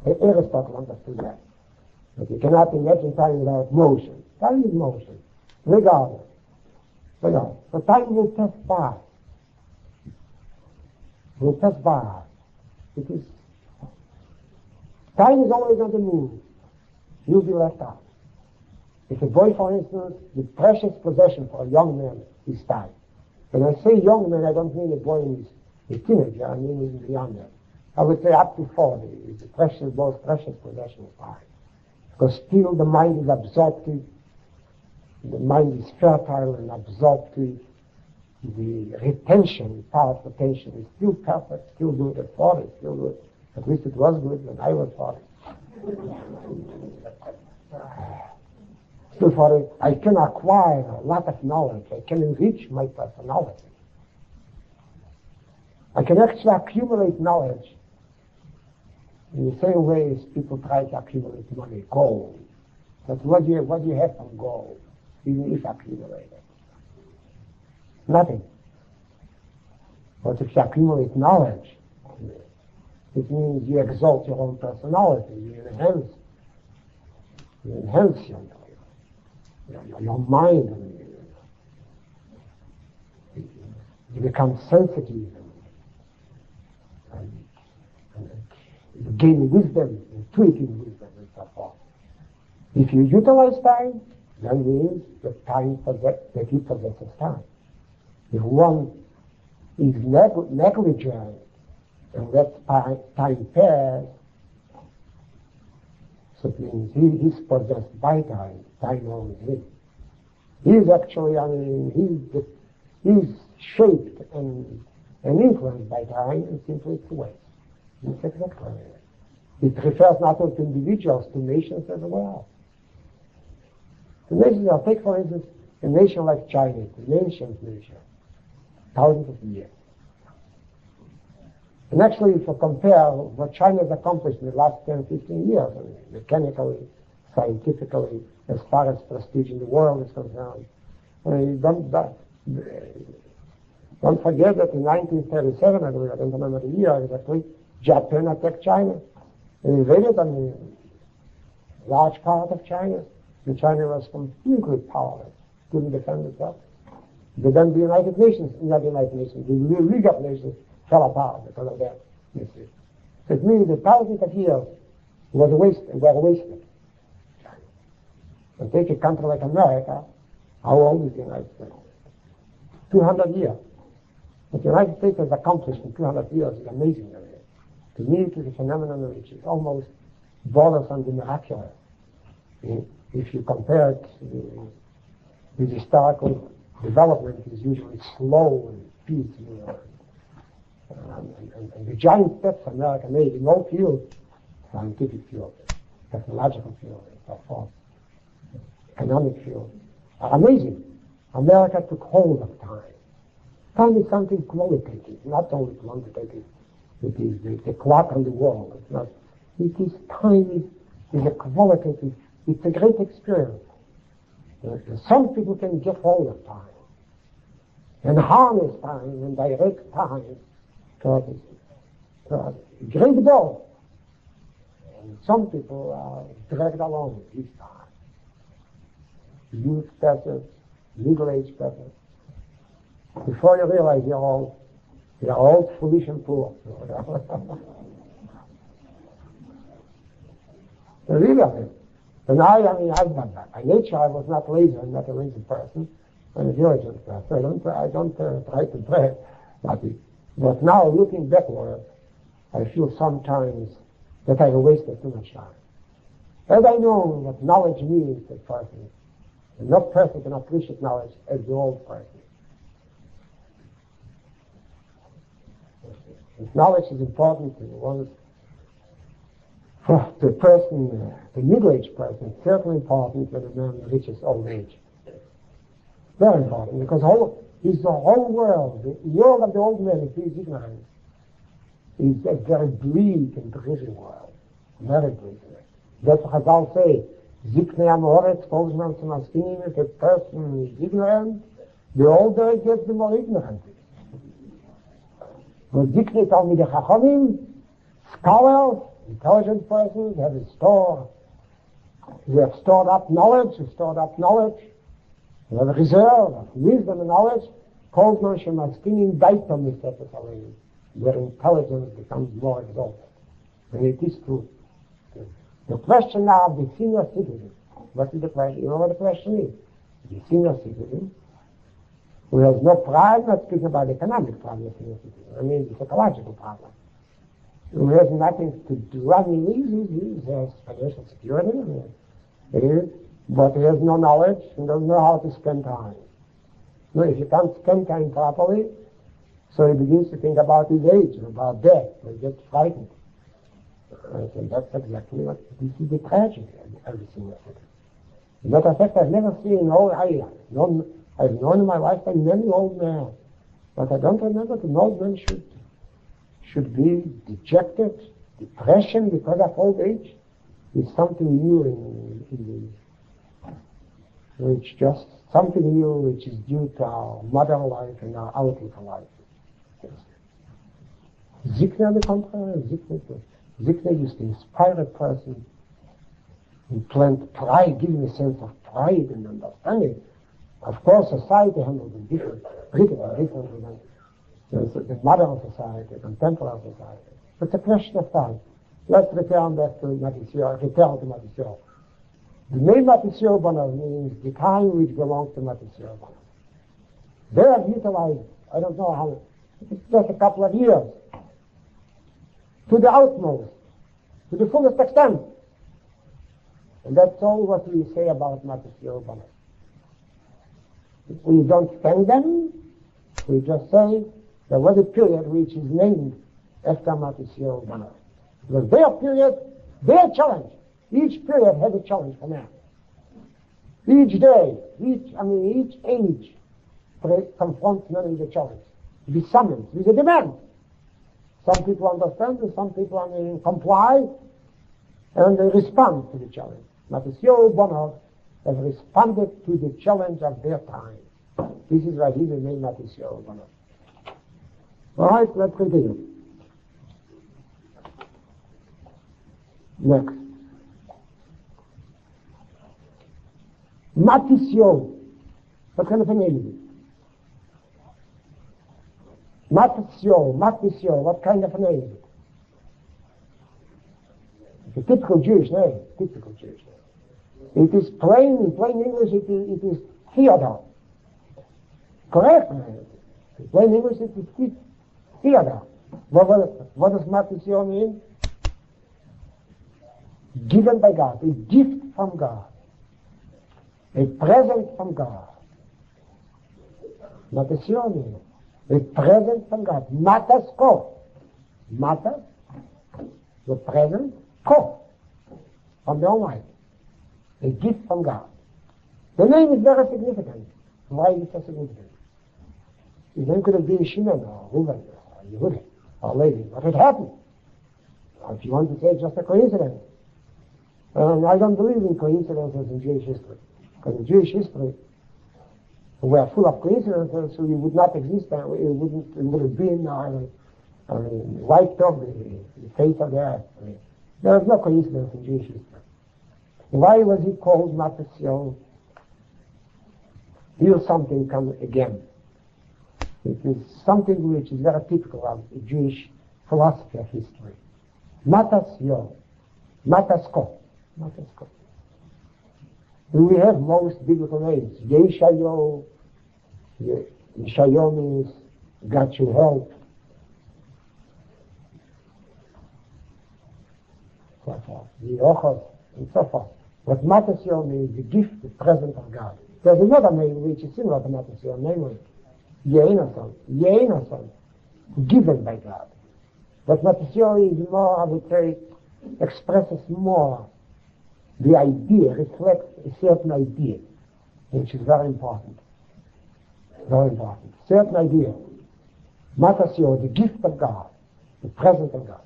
Aristotle understood that. But you cannot imagine time without motion. Time is motion, regardless. So time will pass by. Will pass by. It is. Time is always on the move. You'll be left out. If a boy, for instance, the precious possession for a young man is time. When I say young man, I don't mean a boy who is a teenager, I mean he's younger. I would say up to 40 is the most precious possession of time. Because still the mind is absorptive, the mind is fertile and absorptive. The retention, power of attention is still perfect, still good at 40, still good. At least it was good when I was 40. Still 40, I can acquire a lot of knowledge. I can enrich my personality. I can actually accumulate knowledge in the same way as people try to accumulate money, gold. But what do you have from gold, even if accumulated? Nothing. But if you accumulate knowledge, it means you exalt your own personality, you enhance your mind, you become sensitive, and you gain wisdom, intuitive wisdom, and so forth. If you utilize time, that means that he possesses time. If one is negligent and lets time pass, so it means he is possessed by time. Time owns him. He is actually, he's shaped and influenced by time, and simply it's waste. It's exactly it. It refers not only to individuals, to nations as well. The nations, take for instance a nation like China, an ancient nation, thousands of years. And actually, if you compare what China has accomplished in the last 10, 15 years, mechanically, scientifically, as far as prestige in the world is concerned, don't forget that in 1937, I don't remember the year exactly, Japan attacked China and invaded a large part of China. And China was completely powerless, couldn't defend itself. But then the United Nations, the League of Nations fell apart because of that. So it means that thousands of years were wasted. And take a country like America, how old is the United States? 200 years. What the United States has accomplished in 200 years is amazing. To me, it is a phenomenon which is almost borders on the miraculous. If you compare it with historical development, is usually slow and peaceful. And the giant steps America made in all fields, scientific field, technological field, and so forth, economic field, are amazing. America took hold of time. Time is something qualitative, not only quantitative. It is the clock on the wall. It's not. It is time is a qualitative. It's a great experience. Some people can get hold of time and harness time and direct time to a great goal. And some people are dragged along with this time. Youth passes, middle-aged passes. Before you realize you're all foolish and poor. Really. And by nature I was not lazy. I'm not a lazy person. I'm a diligent person. I don't try to brag. But now, looking backward, I feel sometimes that I wasted too much time. And I know what knowledge means to a person. And no person can appreciate knowledge as the old person. If knowledge is important to one, for the person, the middle-aged person, it's certainly important when a man reaches old age. Very important, because the whole world, the world of the old man, if he is ignorant, is a very bleak and dreary world. Very bleak. That's what Chazal say. Ziknei amoretz, Volksmann zum Askin, if a person is ignorant, the older it gets, the more ignorant it is. But Ziknei Talmidei Chachamim, scholars, intelligent persons have a store. We have stored up knowledge. We have a reserve of wisdom and knowledge. Their intelligence becomes more exalted. And it is true. The question now of the senior citizen. What is the question? You know what the question is? The senior citizen who has no pride, not speaking about the economic problem of senior citizen. I mean the psychological problem. Who has nothing to do. I mean, he has financial security, but he has no knowledge and doesn't know how to spend time. No, if you can't spend time properly, so he begins to think about his age, about death, and gets frightened. I said, that's exactly what, this is the tragedy of every senior citizen. As a matter of fact, I've never seen an old, I've known in my lifetime many old men, but I don't remember that an old man should be dejected, depression because of old age. It's something new which just something new which is due to our modern life and our outlook on life. Zikna, on the contrary, Zikna used to inspire a person and plant pride, give him a sense of pride and understanding. Of course, society handles it different than the modern society, the contemporary society. It's a question of time. Let's return back to Matisyahu. The name Matisyahu means the kind which belongs to Matisyahu. They have utilized, I don't know how, it's just a couple of years, to the utmost, to the fullest extent. And that's all what we say about Matisyahu. We don't thank them, we just say there was a period which is named after Matisyahu. Because their period, their challenge, each period had a challenge for man. Each day, each age confronts man with a challenge, with a summons, with a demand. Some people understand and some people comply and they respond to the challenge. Matisyahu has responded to the challenge of their time. This is why he remained Matisyahu. All right, let's continue. Next. Matisyahu. What kind of a name is it? Matisyahu. What kind of a name is it? It's a typical Jewish name. It is in plain English, it is Theodore. Correct? In plain English, it is Theodore. What does Matisyahu mean? Given by God, a gift from God, a present from God. Matisyahu means a present from God. Matas ko. Matas, the present, ko, from the Almighty. A gift from God. The name is very significant. Why is it so significant? His name could have been Shimon or Reuben or Yehuda or Levi. What had happened? If you want to say it's just a coincidence. I don't believe in coincidences in Jewish history. Because in Jewish history, we are full of coincidences, so you would not exist, it would have been wiped off the face of the earth. There is no coincidence in Jewish history. Why was he called Matisyahu? Here something comes again. It is something which is very typical of the Jewish philosophy of history. Matisyahu. Matasko. We have most biblical names. Yeshayo. Yeshayo means God should help. So forth. Yochos, and so forth. What Matisyahu means, the gift, the present of God. There's another name which is similar to Matisyahu, namely Yeinason, given by God. But Matisyahu is more, I would say, expresses more the idea, reflects a certain idea, which is very important. Very important. Certain idea. Matisyahu, the gift of God, the present of God.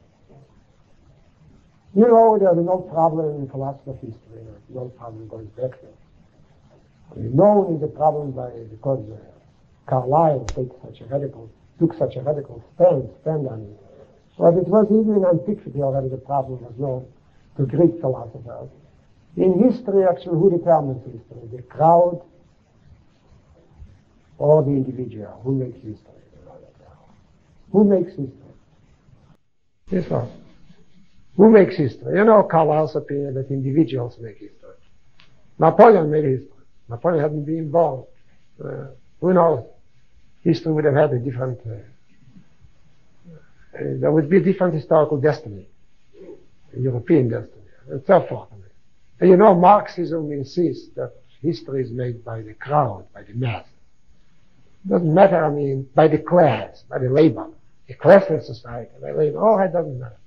You know, there's no problem in philosophy of history. No problem going back there. Known is a problem Carlyle took such a radical stand on But it was even in antiquity already the problem was known to Greek philosophers. In history, actually, who determines history? The crowd or the individual? Who makes history? Who makes history? This one. Who makes history? You know Carlyle's opinion that individuals make history. Napoleon made history. Napoleon hadn't been born. Who knows? History would have had a different, there would be a different historical destiny, a European destiny, and so forth. And you know, Marxism insists that history is made by the crowd, by the mass. It doesn't matter, by the class, by the labor, the classless society, by labor. Oh, it doesn't matter.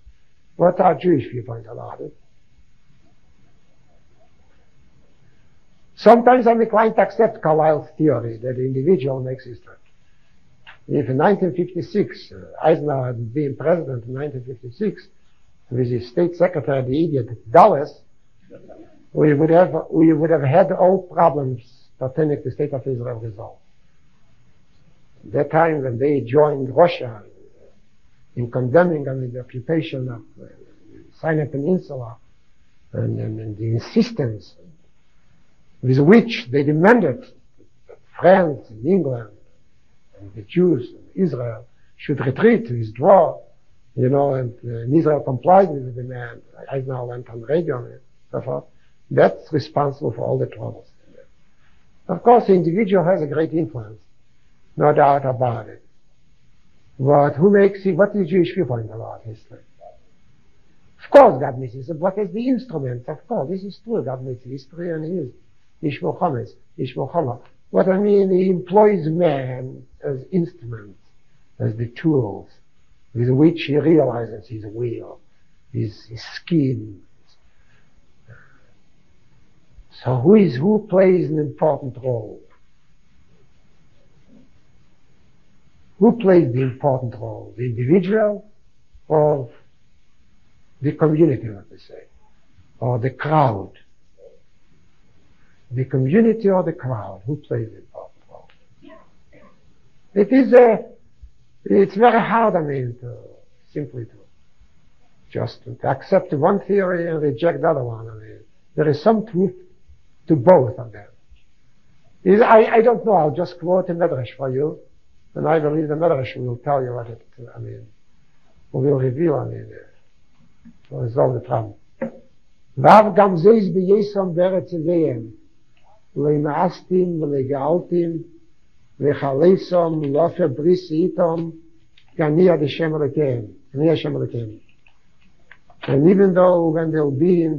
What's our Jewish viewpoint about it? Sometimes I'm inclined to accept Carlyle's theory that the individual makes history. If in 1956, Eisenhower had been president in 1956, with his state secretary, the idiot Dulles, we would have had all problems pertaining to the state of Israel resolved. At that time, when they joined Russia in condemning the occupation of Sinai Peninsula and the insistence with which they demanded that France and England and the Jews and Israel should retreat, withdraw, and Israel complied with the demand. Eisenhower went on radio and so forth. That's responsible for all the troubles. Of course, the individual has a great influence, no doubt about it. But what is the Jewish viewpoint about history? Of course, God makes history. What is the instrument? Of course, this is true. God makes history and he is Ish Mohammed. What he employs man as instruments, as the tools with which he realizes his will, his scheme. So who plays an important role? Who plays the important role? The individual or the community, let me say, or the crowd? The community or the crowd? Who plays the important role? It's very hard, to just to accept one theory and reject the other one. There is some truth to both of them. I don't know, I'll just quote a medrash for you, and I believe the medrash will tell you what it, will reveal, will resolve the problem. Vav gam zeis beyesom beretz ve'em, le'maastim ve'legaltim, ve'chalesom lofe brisi itom, gani ad Hashem Elokeim. And even though when they'll be in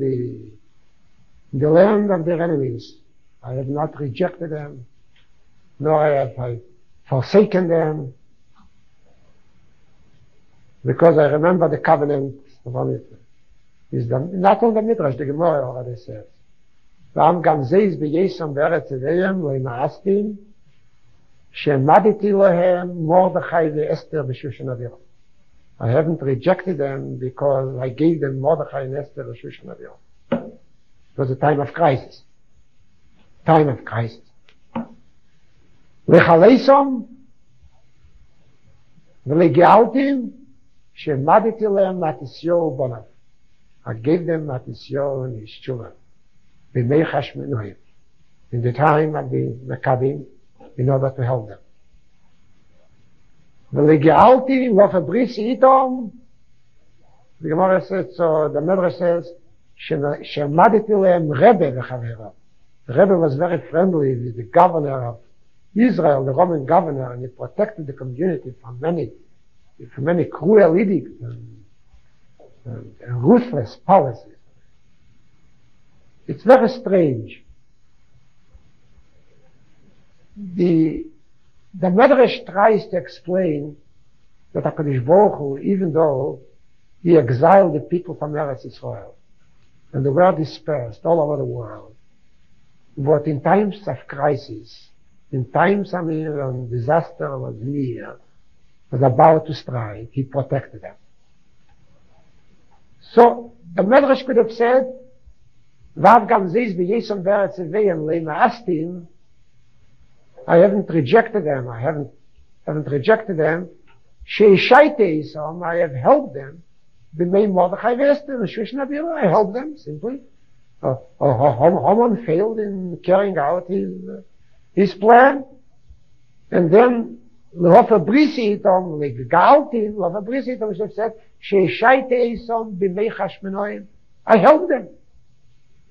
the land of their enemies, I have not rejected them, nor have I forsaken them, because I remember the covenant of it. Not on the Midrash, the Gemara already says. V'am gam zeis beyesom beretz ve'em le'maastim, she'maditi lohem Mordechai ve'Esther b'Shushan Avirah. I haven't rejected them because I gave them Mordechai and Esther b'Shushan Avirah. It was a time of crisis. V'chaleisom v'legealtim she'maditi lehem Matisyahu bonav. I gave them Matisyahu and his children. Bimei chashmenuhim. In the time of the Maccabim, in order to help them. V'legealtim lofe brisi itom. The Gemara says, so the Medrash says, she'maditi lehem Rebbe v'chavera. The Rebbe was very friendly with the governor of Israel, the Roman governor, and he protected the community from many cruel edicts and ruthless policies. It's very strange. The Medrash tries to explain that HaKadosh Baruch Hu, even though he exiled the people from Eretz Yisrael, and they were dispersed all over the world, but in times of crisis, in times when disaster was near, was about to strike, he protected them. So the Medrash could have said, Vav gam zeis beyesom beretz ve'em le'maastim, I haven't rejected them. Sheishaitem, I have helped them. Bimei Mordechai Vester, I helped them, simply. Haman failed in carrying out his plan. And then, Lofa Brisitom, like Galtin, Lofa Brisitom, should have said, Sheishaitem, Bimei Chashmenoim. I helped them.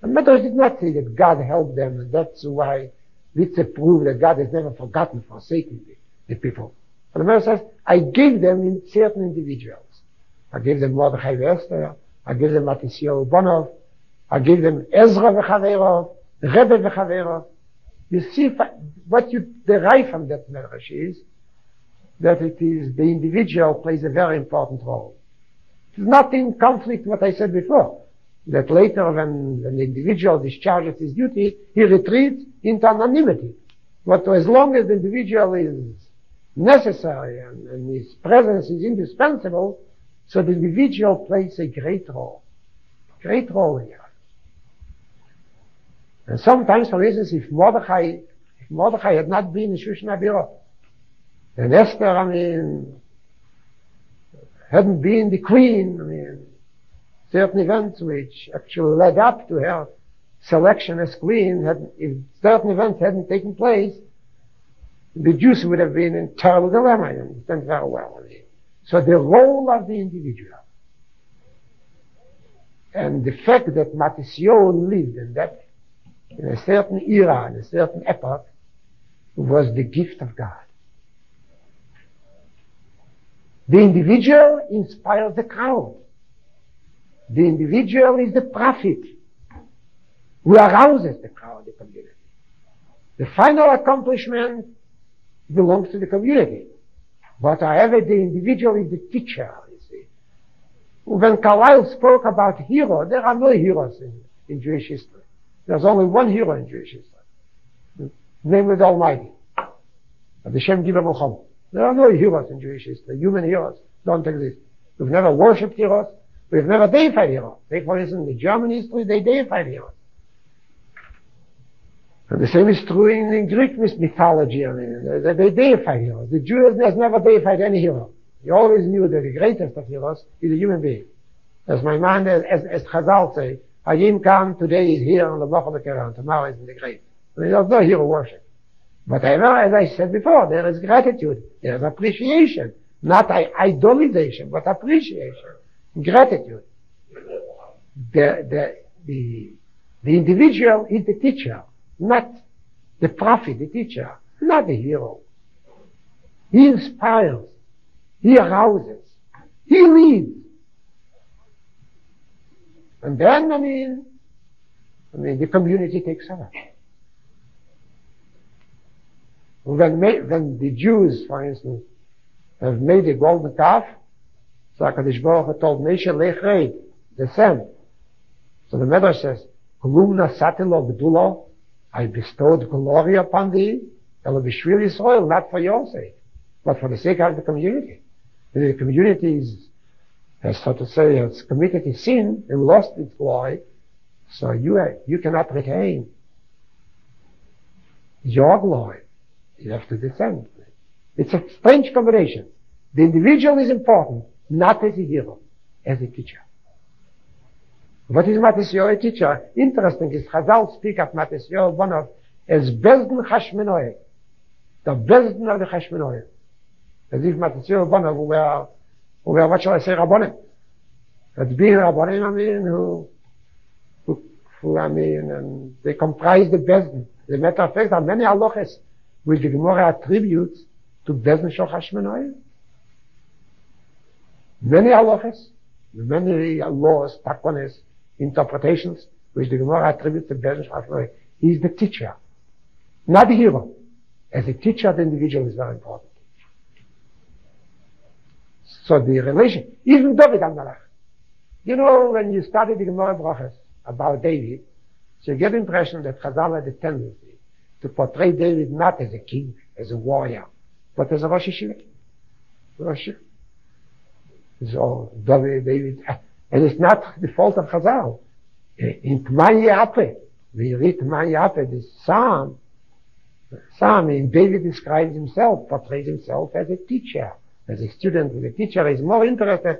The Medrash did not say that God helped them, and that's why it's a proof that God has never forsaken the people. But the Medrash says, I gave them in certain individuals. I gave them Mordechai Vester, I gave them Matisyahu Bonov, I gave them Ezra v'Chaverov, Rebbe v'Chaverov. You see, what you derive from that Medrash is that it is the individual plays a very important role. It's not in conflict with what I said before, that later when the individual discharges his duty, he retreats into anonymity. But as long as the individual is necessary and his presence is indispensable, so the individual plays a great role here. And sometimes, for instance, if Mordechai had not been in Shushan Abirah, and Esther, hadn't been the queen, certain events which actually led up to her selection as queen, if certain events hadn't taken place, the Jews would have been in terrible dilemma. I understand very well. So the role of the individual, and the fact that Matisyahu lived in a certain era, in a certain epoch, was the gift of God. The individual inspires the crowd. The individual is the prophet who arouses the crowd, the community. The final accomplishment belongs to the community. But however, the individual is the teacher, you see. When Carlyle spoke about hero, there are no heroes in Jewish history. There's only one hero in Jewish history, namely the Almighty, the Shem Giber Muhammad. There are no heroes in Jewish history. Human heroes don't exist. We've never worshipped heroes. We've never deified heroes. Take, for instance, the German history, they deified heroes. And the same is true in Greek mythology. They deified heroes. The Jew has never deified any hero. He always knew that the greatest of heroes is a human being. As my man, as Chazal say, Hayim Khan today is here on the Bloch of the Quran, tomorrow is in the grave. There's no hero worship. But however, as I said before, there is gratitude, there is appreciation, not idolization, but appreciation, gratitude. The individual is the teacher, not the prophet, the teacher, not the hero. He inspires, he arouses, he leads. And then, the community takes over. When the Jews, for instance, have made a golden calf, so HaKadosh Baruch Hu told Moshe, Lech Reid, descend. So the Medrash says, Kulum nasati lo gdulo, I bestowed glory upon thee, Elo b'shvil Yisrael, not for your sake, but for the sake of the community. The community has committed a sin and lost its glory, so you cannot retain your glory. You have to descend. It's a strange combination. The individual is important, not as a hero, as a teacher. What is Matisyahu, a teacher? Interesting is Chazal speak of Matisyahu Bonov as Bezdin Chashmenoim, the Bezdin of the Chashmenoim. As if Matisyahu Bonov were, what shall I say, Rabbonim. But being Rabbonim, and they comprise the Bezdin. As a matter of fact, there are many halachas which the Gemara attributes to Bezdin Shel Chashmenoim. Many halachas, many laws, takwanis, interpretations, which the Gemara attributes to Bezdin Shel Chashmenoim. He is the teacher, not the hero. As a teacher, the individual is very important. So the relation, even David HaMelech. When you study the Gemara Brachas about David, so you get the impression that Chazal had a tendency to portray David not as a king, as a warrior, but as a Rosh Yeshiva. So David, and it's not the fault of Chazal. In Tman Yape, when you read Tman Yape, the Psalm, David describes himself, portrays himself as a teacher, as a student, the teacher is more interested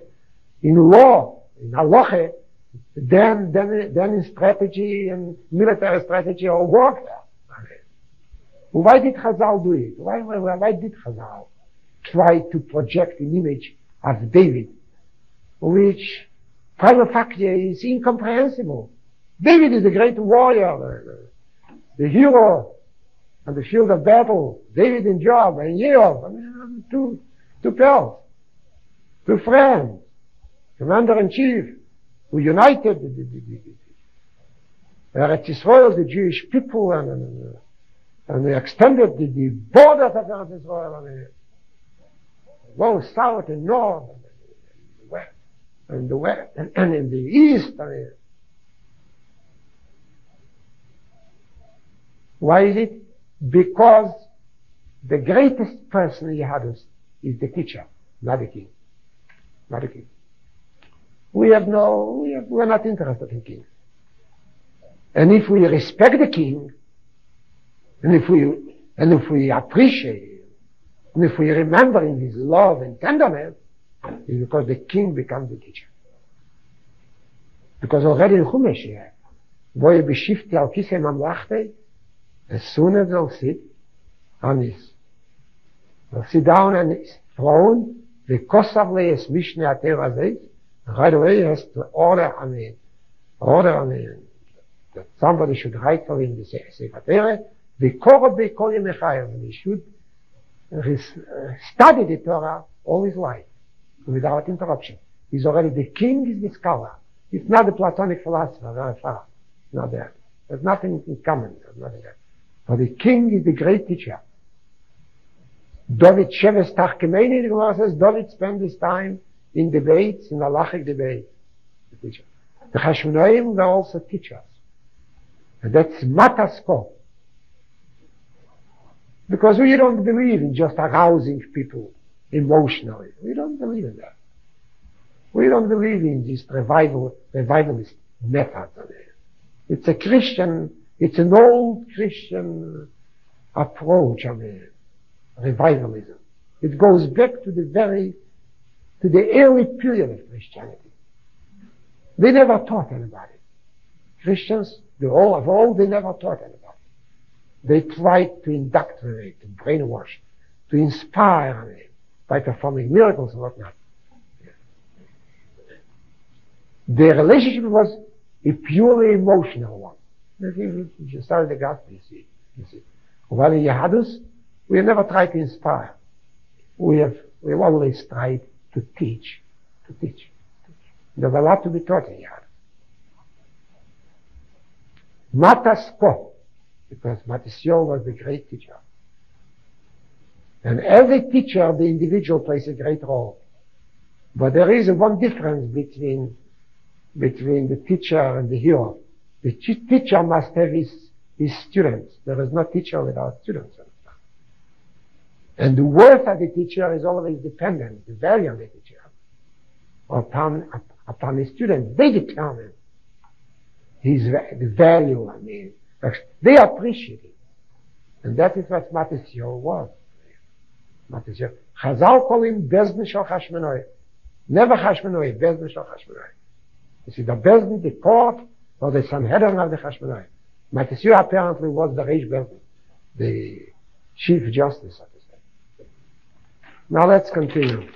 in law, in halacha, than in strategy and military strategy or warfare. Why did Chazal do it? Why did Chazal try to project an image of David, which prima facie is incomprehensible? David is a great warrior, the hero on the field of battle. David and Joab and Yovon, two pals, two friends, commander-in-chief, who united Eretz Yisrael, the Jewish people, and they extended the borders of Eretz Yisrael, both south and north, and the west, and in the east. Why is it? Because the greatest person in Yahadus is the teacher, not the king. Not the king. We're not interested in kings. And if we respect the king, and if we appreciate, and if we remember in his love and tenderness, it's because the king becomes the teacher. Because already in Chumash here, Voye b'shifti al kisei mamlachtei, as soon as they'll sit down on his throne, the kosav le'es mishne ater azeh, right away he has to order that somebody should write for him the Sefer Torah, the korah be'kol yemei chayav, and he should study the Torah all his life, without interruption. He's already, the king is the scholar. It's not the Platonic philosopher, very far. Not that. There's nothing in common. There's nothing there. But the king is the great teacher. David Sheves Tachkemeni, the Gemara says, David spent his time in debates, in halachic debates. The teacher. The Haresho'oh were also teachers. And that's Matisyahu. Because we don't believe in just arousing people emotionally. We don't believe in that. We don't believe in this revivalist method. It's an old Christian approach, revivalism. It goes back to the early period of Christianity. They never taught anybody. Christians, they never taught anybody. They tried to indoctrinate, to brainwash, to inspire by performing miracles and whatnot. Their relationship was a purely emotional one. You started the gospel, you see. While in Yahadus, we have never tried to inspire. We've always tried to teach. There's a lot to be taught in Yahadus. Matisyahu, because Matisyahu was the great teacher. And as a teacher, the individual plays a great role. But there is one difference between the teacher and the hero. The teacher must have his students. There is no teacher without students. And the worth of the teacher is always dependent, the value of the teacher, upon his students. They determine the value, they appreciate it. And that is what Matisyahu was. Matisyahu. Chazal call him Bezdin Shel Hashmonai. Never Hashmonai, Bezdin Shel Hashmonai. You see, the Bezdin, the court, or the Sanhedrin of the Hashmonai. Matisyahu apparently was the Reish Bezdin, the chief justice, so to say. Now let's continue.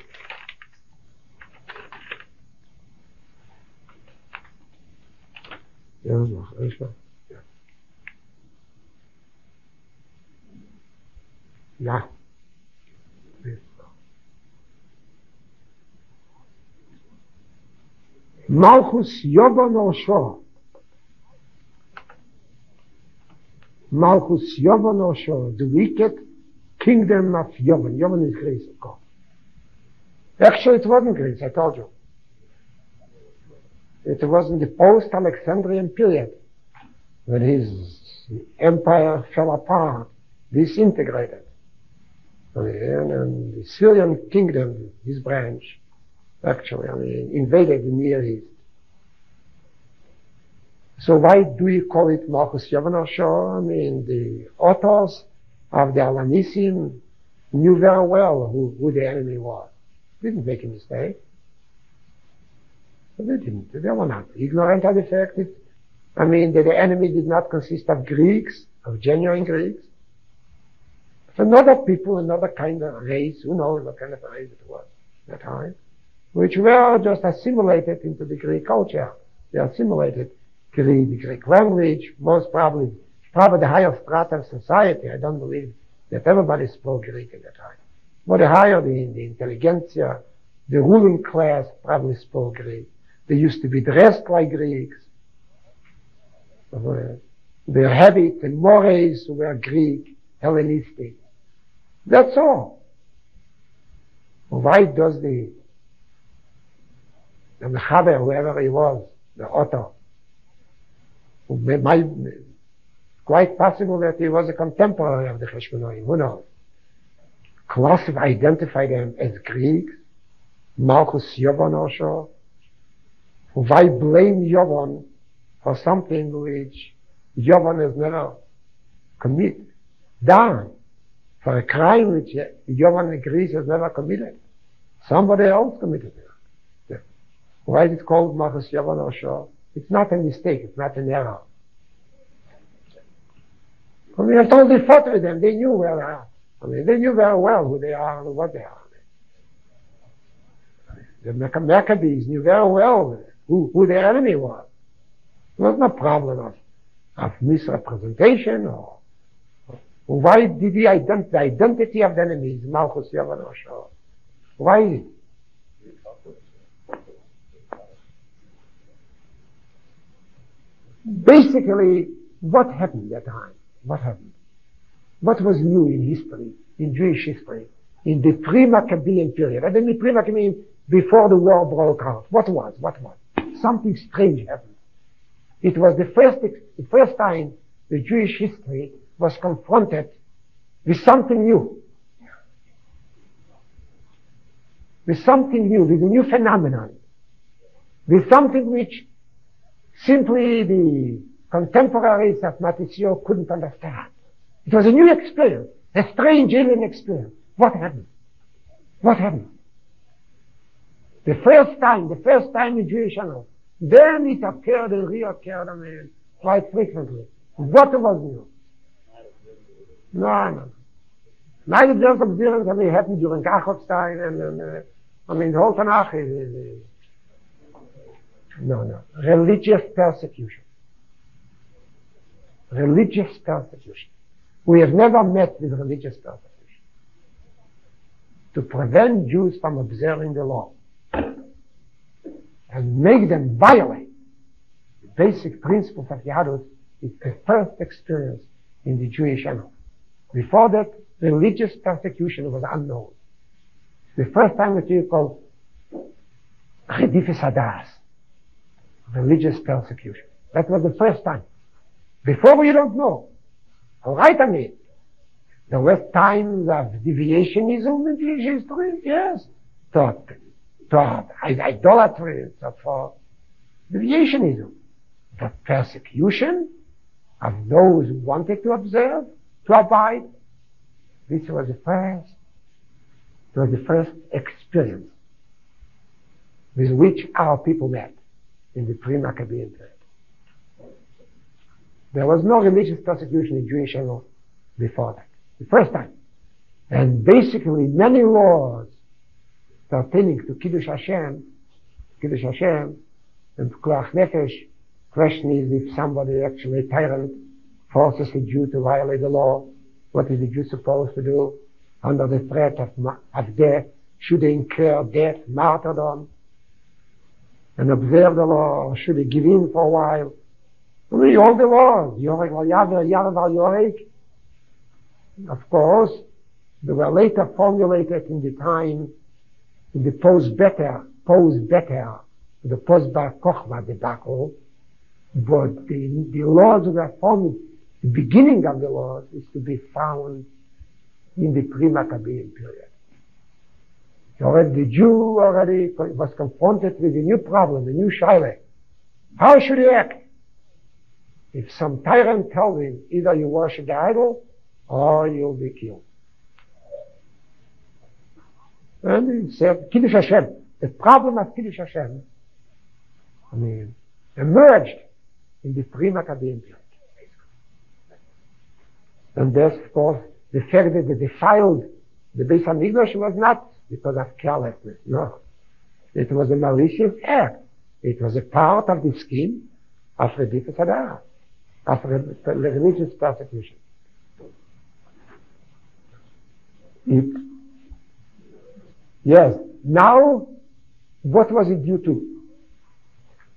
Yeah. Malchus Yavan or Shor. Malchus Yavan or Shor, the wicked kingdom of Yovon. Yovon is Greece, of course. Actually, it wasn't Greece, I told you. It was in the post-Alexandrian period, when his empire fell apart, disintegrated. And the Syrian kingdom, his branch, actually, invaded the Near East. So why do you call it Malchus Yavan? The authors of the Hanisim knew very well who the enemy was. didn't make a mistake. But they didn't. They were not ignorant of the fact that, that the enemy did not consist of Greeks, of genuine Greeks. But another people, another kind of race, who knows what kind of race it was at that time, which were just assimilated into the Greek culture. They assimilated the Greek language, most probably the higher strata of society. I don't believe that everybody spoke Greek at that time. But the higher, the intelligentsia, the ruling class probably spoke Greek. They used to be dressed like Greeks. Their habits and mores were Greek, Hellenistic. That's all. Why does the Mechaber, whoever he was, the author, quite possible that he was a contemporary of the Keshe'omdo, who knows? Identify them as Greeks, Malchus Yavan also. Why blame Yovon for something which Yovon has never committed? Done. For a crime which Yovon agrees has never committed. Somebody else committed it. Why is it called Malchus Yavan also? It's not a mistake, it's not an error. I totally fought with them. They knew where they are. They knew very well who they are and what they are. The Maccabees knew very well who their enemy was. There was no problem of misrepresentation or why did the identity of the enemy is Malchus Yavan also? Why? Basically, what happened at that time? What happened? What was new in history, in Jewish history, in the pre-Maccabean period? I don't mean pre-Maccabean, before the war broke out. What was? Something strange happened. It was the first time the Jewish history was confronted with something new. With something new, with a new phenomenon. With something which simply the contemporaries of Matisyahu couldn't understand. It was a new experience, a strange alien experience. What happened? The first time in Jewish annals, then it occurred and reoccurred quite frequently. What was new? No. Night of observance only happened during Kachov's time and the whole Tanakh is no. Religious persecution. We have never met with religious persecution. To prevent Jews from observing the law and make them violate the basic principles of Yahudut is the first experience in the Jewish annals. Before that, religious persecution was unknown. The first time that you call Redifes Hadas, religious persecution. That was the first time. Before we don't know. All right, there were times of deviationism in Jewish history, yes. Thought idolatry and so forth. Deviationism. But persecution of those who wanted to observe, to abide, this was the first experience with which our people met in the pre-Maccabean period. There was no religious persecution in Jewish annals before that. The first time. And basically many laws pertaining to Kiddush Hashem and Pekuach Nefesh. Question is if somebody actually, a tyrant, forces a Jew to violate the law, what is the Jew supposed to do under the threat of death? Should they incur death, martyrdom, and observe the law, or should they give in for a while? All the laws, Yorek val Yaver, Yaver val Yorek. Of course, they were later formulated in the time, in the post-Better, the post-Bar Kochba debacle, but the laws were formed, the beginning of the laws is to be found in the pre-Maccabean period. The Jew already was confronted with a new problem, a new shiur. How should he act? If some tyrant tells him, either you worship the idol, or you'll be killed. And he said, Kiddush Hashem. The problem of Kiddush Hashem, emerged in the pre-Maccabean period. And that's, of course, the fact that they defiled the Beis HaMikdash was not because of carelessness, no. It was a malicious act. It was a part of the scheme of Redifus Hadara, of religious persecution. Yes. Now, what was it due to?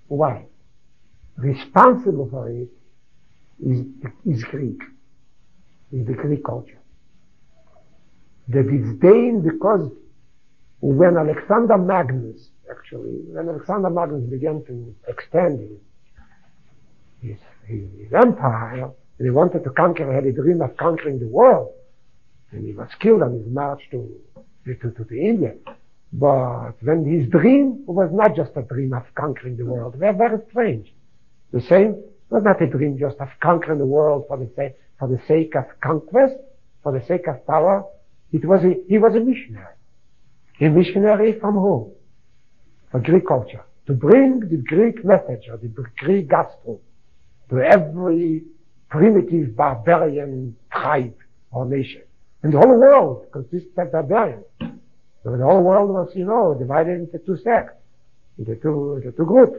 Why? Responsible for it is Greek. Is the Greek culture. The disdain, because when Alexander Magnus began to extend his empire, and he wanted to conquer, he had a dream of conquering the world, and he was killed on his march to India. But when his dream was not just a dream of conquering the world, they were very strange. The same was not a dream just of conquering the world for the sake of conquest, for the sake of power. He was a missionary. A missionary from whom? For Greek culture. To bring the Greek message or the Greek gospel to every primitive barbarian tribe or nation. And the whole world consists of barbarians. So the whole world was, divided into two sects, into two groups.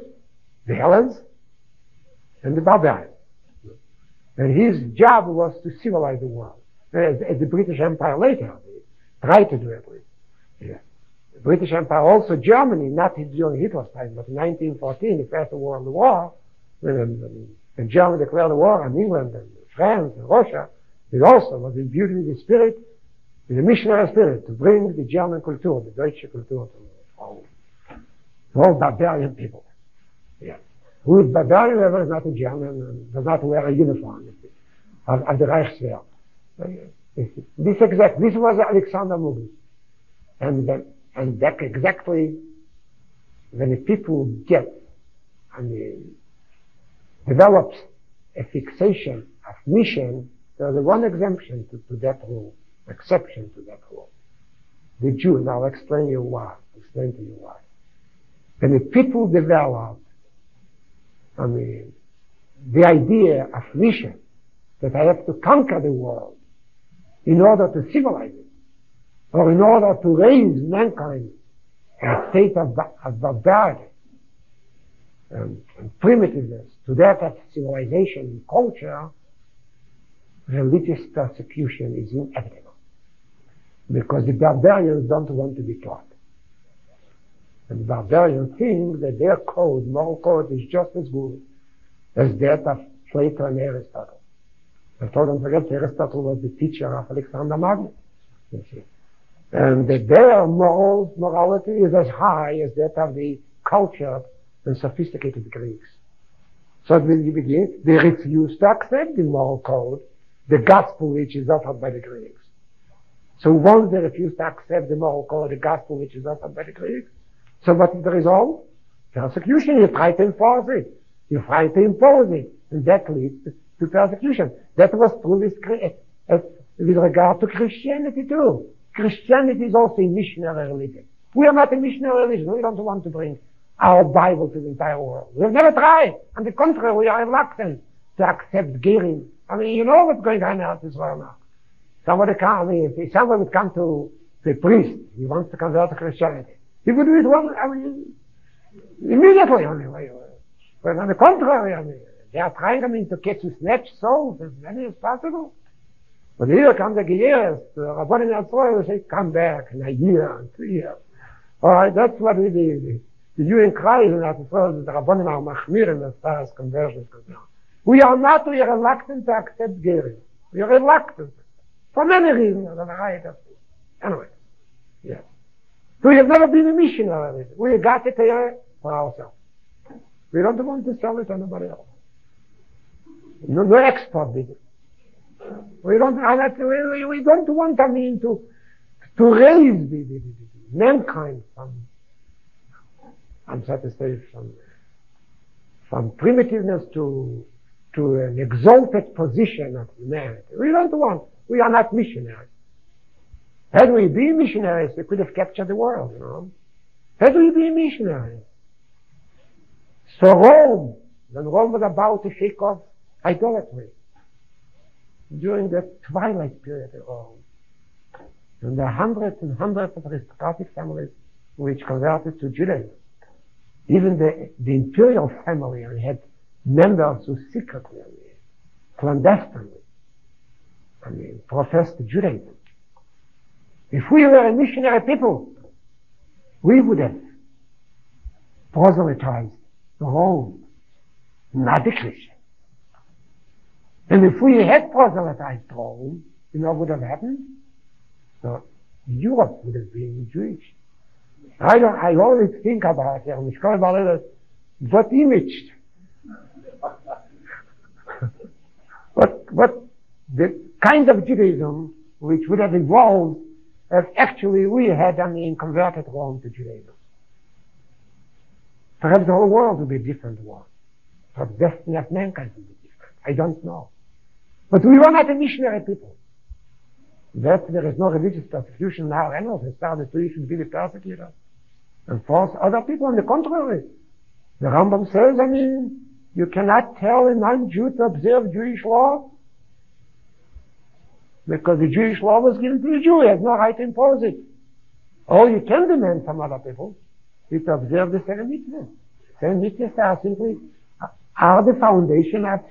The Hellenes and the barbarians. And his job was to civilize the world. As the British Empire later tried to do it. Yeah. The British Empire, also Germany, not during Hitler's time, but in 1914, the First World War, when Germany declared war on England and France and Russia, it also was imbued with the spirit, with the missionary spirit, to bring the German culture, the Deutsche culture, to all barbarian people. Yeah. Who is barbarian, whoever is not a German and does not wear a uniform of the Reichswehr. This was Alexander movement. And that exactly, when the people develops a fixation of mission, there's one exception to that rule. The Jew, now I'll explain to you why. When the people develop, the idea of mission, that I have to conquer the world in order to civilize it, or in order to raise mankind in a state of barbarity and primitiveness to that of civilization and culture, religious persecution is inevitable. Because the barbarians don't want to be taught. And the barbarians think that their moral code, is just as good as that of Plato and Aristotle. I don't forget, Aristotle was the teacher of Alexander Magnus. You see. And that their morality is as high as that of the cultured and sophisticated Greeks. So when you begin, they refuse to accept the moral code, the gospel which is offered by the Greeks. So once they refuse to accept the moral code, the gospel which is offered by the Greeks, so what is the result? Persecution. You try to enforce it. You try to impose it. And that leads to persecution. That was true with regard to Christianity too. Christianity is also a missionary religion. We are not a missionary religion. We don't want to bring our Bible to the entire world. We have never tried. On the contrary, we are reluctant to accept gearing. You know what's going on out this world now. If someone would come to the priest, he wants to convert to Christianity. He would do it immediately. But on the contrary, they are trying to snatch souls as many as possible. But here comes the gears, the Rabbi in Yisrael, they say, come back in a year and 2 years. Alright, that's what we do. The Jew in Christ in Yisrael, the Rabbi are machmirim as far as conversion is concerned. We are reluctant to accept gearing. We are reluctant. For many reasons. Anyway. Yes. We have never been a missionary. We got it here for ourselves. We don't want to sell it to anybody else. No export business. We don't want to raise the mankind from primitiveness to an exalted position of humanity. We are not missionaries. Had we been missionaries, we could have captured the world, you know. Had we been missionaries. So Rome, when Rome was about to shake off idolatry, during the twilight period of Rome, and there are hundreds and hundreds of aristocratic families which converted to Judaism. Even the imperial family had members who secretly, clandestinely, professed Judaism. If we were a missionary people, we would have proselytized Rome, not the Christians. And if we had proselytized Rome, you know what would have happened? So Europe would have been Jewish. I always think about it, what image, what the kind of Judaism which would have evolved if actually we had, converted Rome to Judaism. Perhaps the whole world would be a different one. Perhaps the destiny of mankind would be different. I don't know. But we were not a missionary people. That there is no religious persecution now. I know they started to should be the persecutor and force other people. On the contrary, the Rambam says, you cannot tell a non-Jew to observe Jewish law because the Jewish law was given to the Jew. He has no right to impose it. All you can demand from other people is to observe the seven mitzvahs. Seven mitzvahs are the foundation of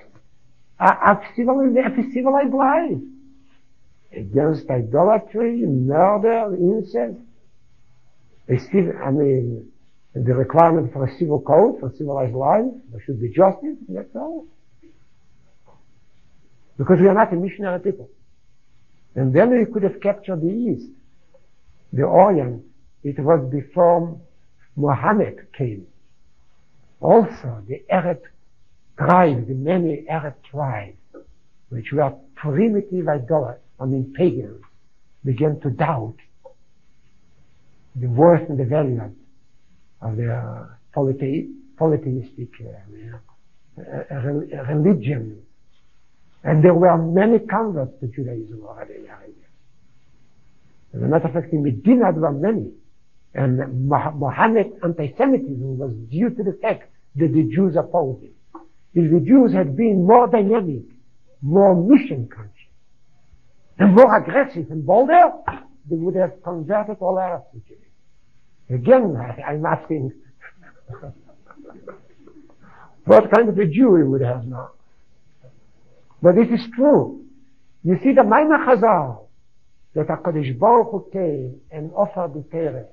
civilized life. Against idolatry, murder, incest. The requirement for a civil code, for civilized life, there should be justice, that's all. Because we are not a missionary people. And then we could have captured the East, the Orient. It was before Muhammad came. Also, the Arab tribes, the many Arab tribes, which were primitive idolaters, pagans, began to doubt the worth and the value of their polytheistic religion. And there were many converts to Judaism already in Arabia. As a matter of fact, in Medina there were many. And Muhammad's anti-Semitism was due to the fact that the Jews opposed it. If the Jews had been more dynamic, more mission conscious, and more aggressive and bolder, they would have converted all Arabs to Judaism. Again, I'm asking, what kind of a Jew we would have now? But it is true. You see the Maimon Chazal, that HaKadosh Baruch Hu came and offered the Torah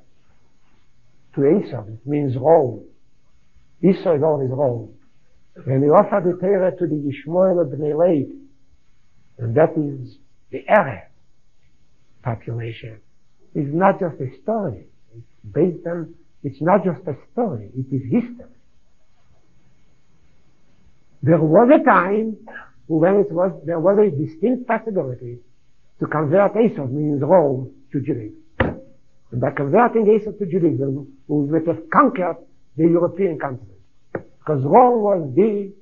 to Esau, it means Rome. Esau is always Rome. And he offered the Torah to the Yishmael Bnei Lev, and that is the Arab population. It's not just a story. It's not just a story, it is history. There was a time when there was a distinct possibility to convert Esau, means Rome, to Judaism. And by converting Esau to Judaism, we would have conquered the European continent. Because Rome was the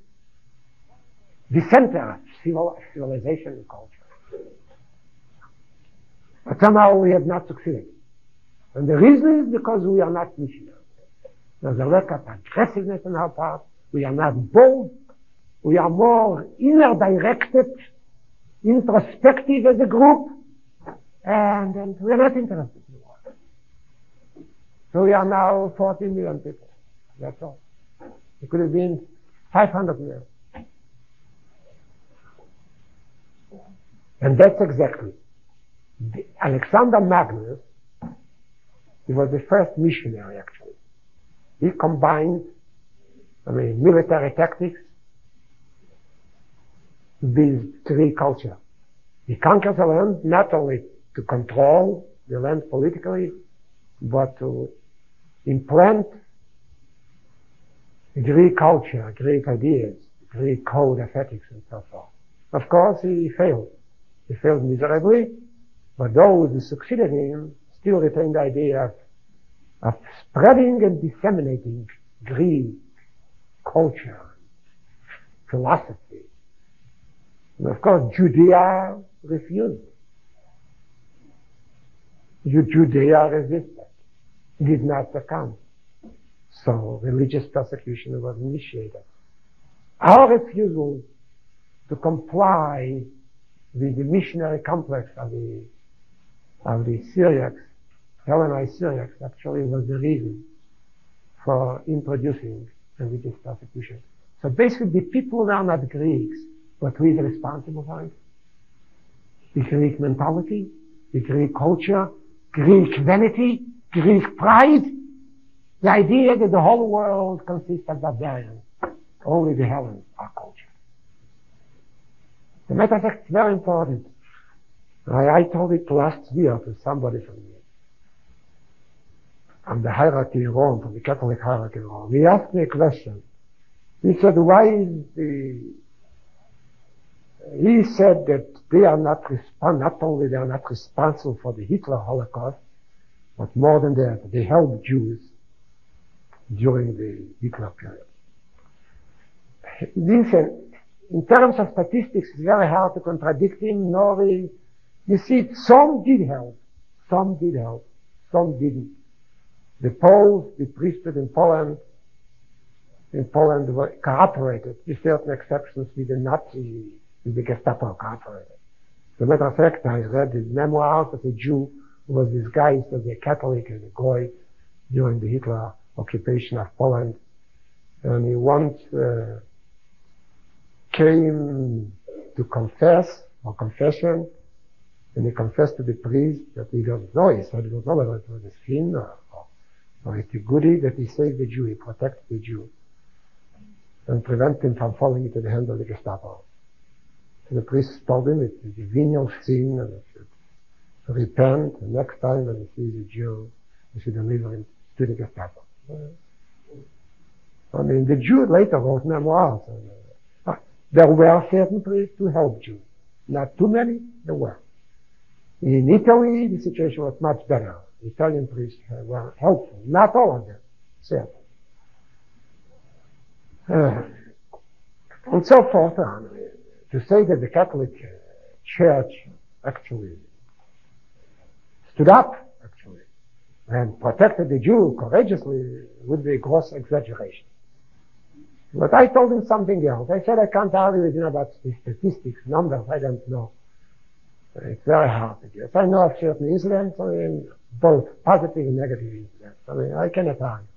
center of civilization and culture. But somehow we have not succeeded. And the reason is because we are not missionaries. There's a lack of aggressiveness on our part. We are not bold. We are more inner directed, introspective as a group. And we are not interested in the world. So we are now 14 million people. That's all. It could have been 500 million. And that's exactly. Alexander Magnus, he was the first missionary actually. He combined, military tactics with Greek culture. He conquered the land not only to control the land politically, but to implant Greek culture, Greek ideas, Greek code of ethics and so forth. Of course, he failed. He failed miserably, but those who succeeded him still retained the idea of spreading and disseminating Greek culture, philosophy. And of course, Judea refused. Judea resisted, did not succumb. So religious persecution was initiated. Our refusal to comply with the missionary complex of the Syriacs, Hellenized Syriacs, actually was the reason for introducing religious persecution. So basically the people are not Greeks, but who is responsible for it? The Greek mentality, the Greek culture, Greek vanity, Greek pride, the idea that the whole world consists of barbarians. Only the Hellenes are culture. The matter of fact is very important. I told it last year to somebody from the hierarchy in Rome, from the Catholic hierarchy in Rome. He asked me a question. He said, he said that they are not only they are not responsible for the Hitler Holocaust, but more than that, they helped Jews during the Hitler period. Listen, in terms of statistics, it's very hard to contradict him, you see, some did help, some didn't. The Poles, the priesthood in Poland were cooperated, with certain exceptions, with the Gestapo cooperated. As a matter of fact, I read his memoirs of a Jew who was disguised as a Catholic and a Goy during the Hitler occupation of Poland. And he once came to confession, and he confessed to the priest that he doesn't know. He said he doesn't know whether it was a sin or it's a goodie that he saved the Jew, he protected the Jew, and prevented him from falling into the hands of the Gestapo. So the priest told him it is a venial sin, and he should repent, and next time when he sees a Jew, he should deliver him to the Gestapo. I mean, the Jew later wrote memoirs. There were certain priests who helped Jews. Not too many, there were. In Italy, the situation was much better. Italian priests were helpful. Not all of them, certainly. And so forth on. To say that the Catholic Church actually stood up, and protected the Jew courageously would be a gross exaggeration. But I told him something else. I said I can't argue with him about the statistics, numbers, I don't know. It's very hard to guess. I know of certain incidents, both positive and negative incidents. I cannot argue.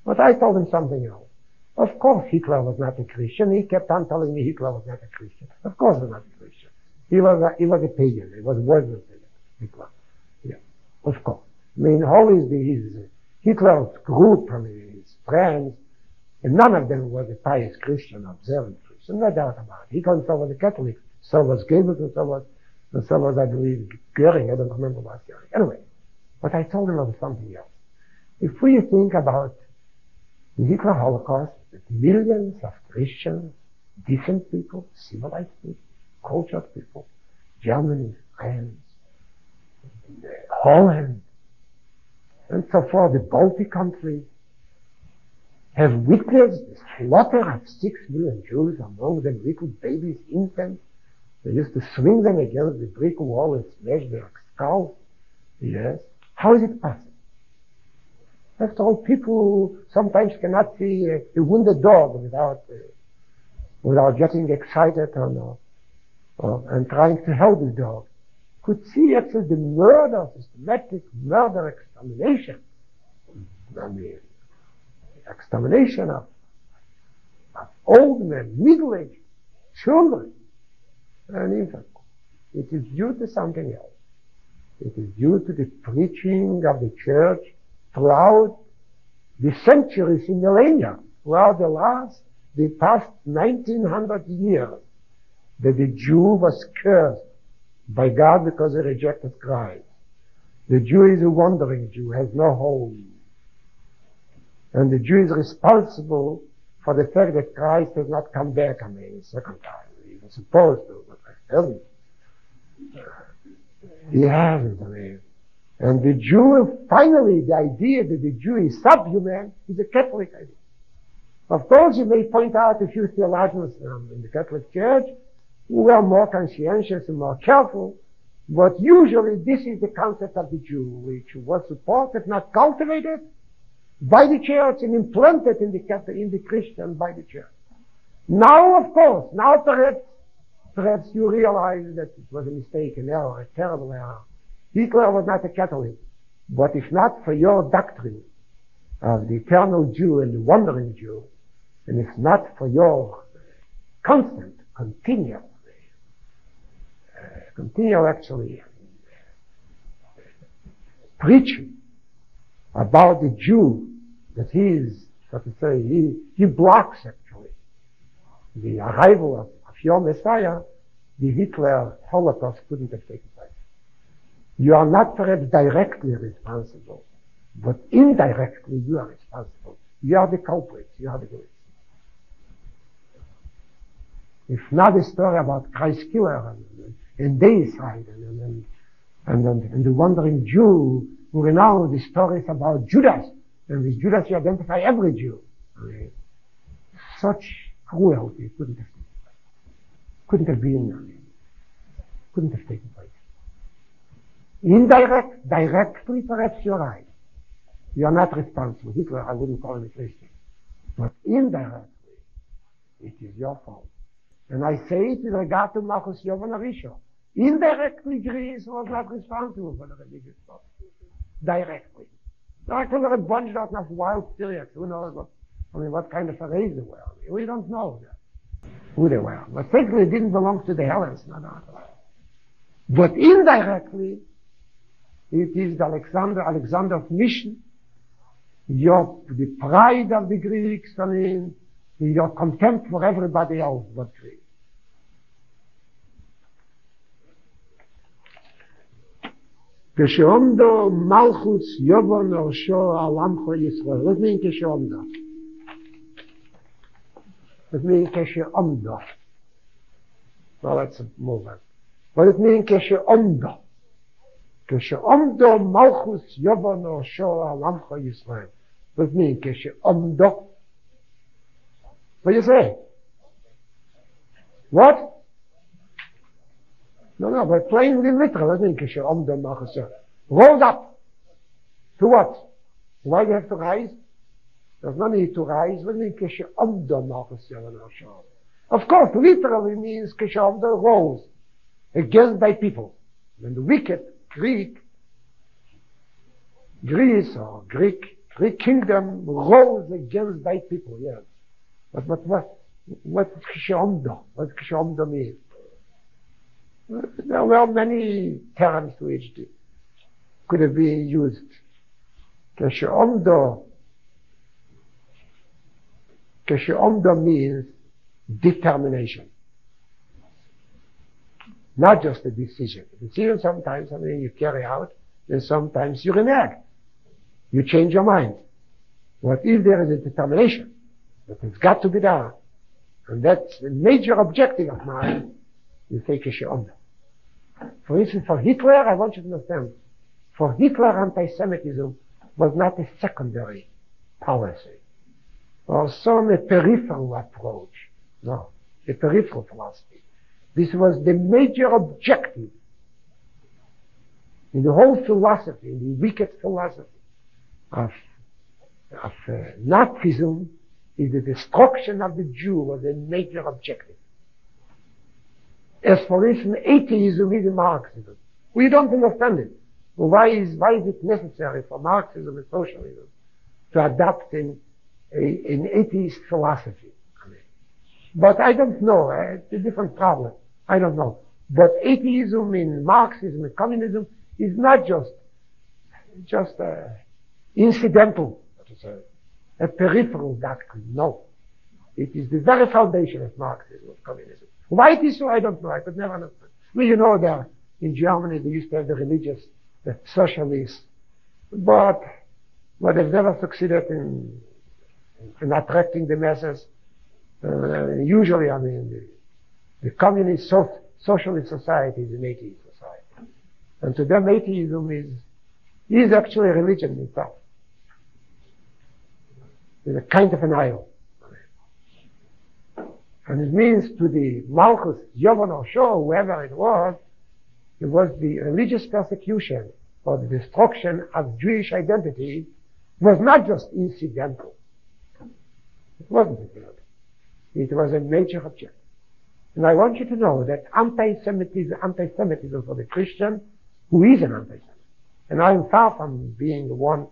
But I told him something else. Of course Hitler was not a Christian. He kept on telling me Hitler was not a Christian. Of course he was not a Christian. He was a pagan. He was worse than pagan, Hitler. Yeah, of course. I mean, all his Hitler's group, his friends, and none of them was a pious Christian, observant Christian, no doubt about it. He was a Catholic, so was Goebbels, and so was, I believe, Goering. I don't remember what Goering. Anyway, but I told him about something else. If we think about the Hitler Holocaust, that millions of Christians, decent people, civilized people, cultured people, Germany, France, Holland, and so forth, the Baltic countries, have witnessed the slaughter of 6 million Jews, among them little babies, infants. They used to swing them against the brick wall and smash their skulls. Yes. How is it possible? After all, people sometimes cannot see a wounded dog without getting excited and trying to help the dog. Could see actually the murder, systematic murder, extermination. I mean, extermination of old men, middle-aged, children, and infants. It is due to something else. It is due to the preaching of the church throughout the centuries, in millennia, throughout the past 1900 years, that the Jew was cursed by God because he rejected Christ. The Jew is a wandering Jew, has no home. And the Jew is responsible for the fact that Christ has not come back, second time. He was supposed to, but he hasn't. He hasn't, And the Jew, finally, the idea that the Jew is subhuman is a Catholic idea. Of course, you may point out a few theologians in the Catholic Church who were more conscientious and more careful But usually this is the concept of the Jew, which was supported, not cultivated, by the church and implanted in the Christian by the church. Now, of course, perhaps you realize that it was a mistake, an error, a terrible error. Hitler was not a Catholic. But if not for your doctrine of the eternal Jew and the wandering Jew, and if not for your constant, continual actually preaching about the Jew, that he is, so to say, he blocks actually the arrival of your Messiah, the Hitler Holocaust couldn't have taken place. You are not perhaps directly responsible, but indirectly you are responsible. You are the culprits, you are the guilty. If not a story about Christ killer and deicide and the wandering Jew, who now the stories about Judas, and with Judas you identify every Jew. Such cruelty couldn't have taken place. Directly perhaps you're right. You are not responsible. Hitler, I wouldn't call him a Christian. But indirectly, it is your fault. And I say it with regard to Malchus Yavan Haresho'oh. Indirectly, Greece was not responsible for the religious stuff. Directly. There could have a bunch of wild Syriacs. Who knows what kind of a race they were. We don't know who they were. But certainly it didn't belong to the Hellenes. No. But indirectly, it is the Alexander's mission, the pride of the Greeks, your contempt for everybody else but Greeks. Keshe'omdo Malchus Yavan Haresho'oh Amcha Yisrael. What means Keshe'omdo? What means Keshe'omdo? Well, let's move on. What does it mean Keshe'omdo? Keshe'omdo Malchus Yavan Haresho'oh Amcha Yisrael. What does it mean Keshe'omdo? What do you say? What? No, but plain literal, I think, Keshe'omdo Malchus Yavan. Rose up. To what? Why do you have to rise? There's no need to rise. What do you mean, Keshe'omdo Malchus Yavan Haresho'oh? Of course, literally means Keshe'omdo rose against thy people. When the wicked Greece or Greek kingdom rose against thy people, yes. But what Keshe'omdo? What does Keshe'omdo mean? There were many terms which could have been used. Keshe'omdo means determination. Not just a decision. A decision sometimes something you carry out, and sometimes you renege. You change your mind. What if there is a determination that it's got to be done? And that's a major objective of mine. You say Keshe'omdo. For instance, for Hitler, I want you to understand, for Hitler, anti-Semitism was not a secondary policy or some a peripheral approach. No, a peripheral philosophy. This was the major objective in the whole philosophy, in the wicked philosophy of Nazism, is the destruction of the Jew was a major objective. As for instance, atheism is Marxism. We don't understand it. Why is it necessary for Marxism and socialism to adopt an atheist philosophy? But I don't know. It's a different problem. I don't know. But atheism in Marxism and communism is not just incidental, a peripheral doctrine. No. It is the very foundation of Marxism, of communism. Why it is so, I don't know. I could never understand. Well, you know that in Germany they used to have the religious, the socialists, but they've never succeeded in attracting the masses. Usually, the communist socialist society is an atheist society. And to them, atheism is actually a religion itself. It's a kind of an idol. And it means to the Malchus Yavan Haresho'oh, whoever it was, It was the religious persecution or the destruction of Jewish identity was not just incidental. It wasn't incidental. It was a major objective. And I want you to know that anti-Semitism for the Christian, who is an anti-Semite, and I am far from being the one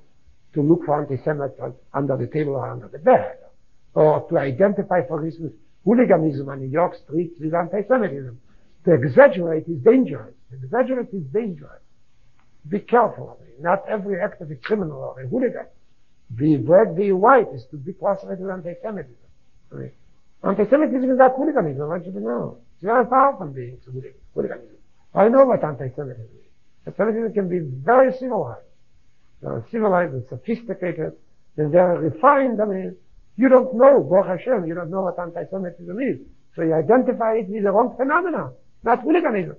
to look for anti-Semites under the table or under the bed, or to identify, for instance, hooliganism on New York streets with anti-Semitism. To exaggerate is dangerous. Be careful. Not every act of a criminal or a hooligan, be red, be white, is to be classified as anti-Semitism. Anti-Semitism is not hooliganism, I want you to know. It's very far from being hooliganism. I know what anti-Semitism is. Anti-Semitism can be very civilized. Very civilized and sophisticated and very refined. I mean, you don't know, Baruch Hashem, you don't know what anti-Semitism is. So you identify it with the wrong phenomena, not hooliganism.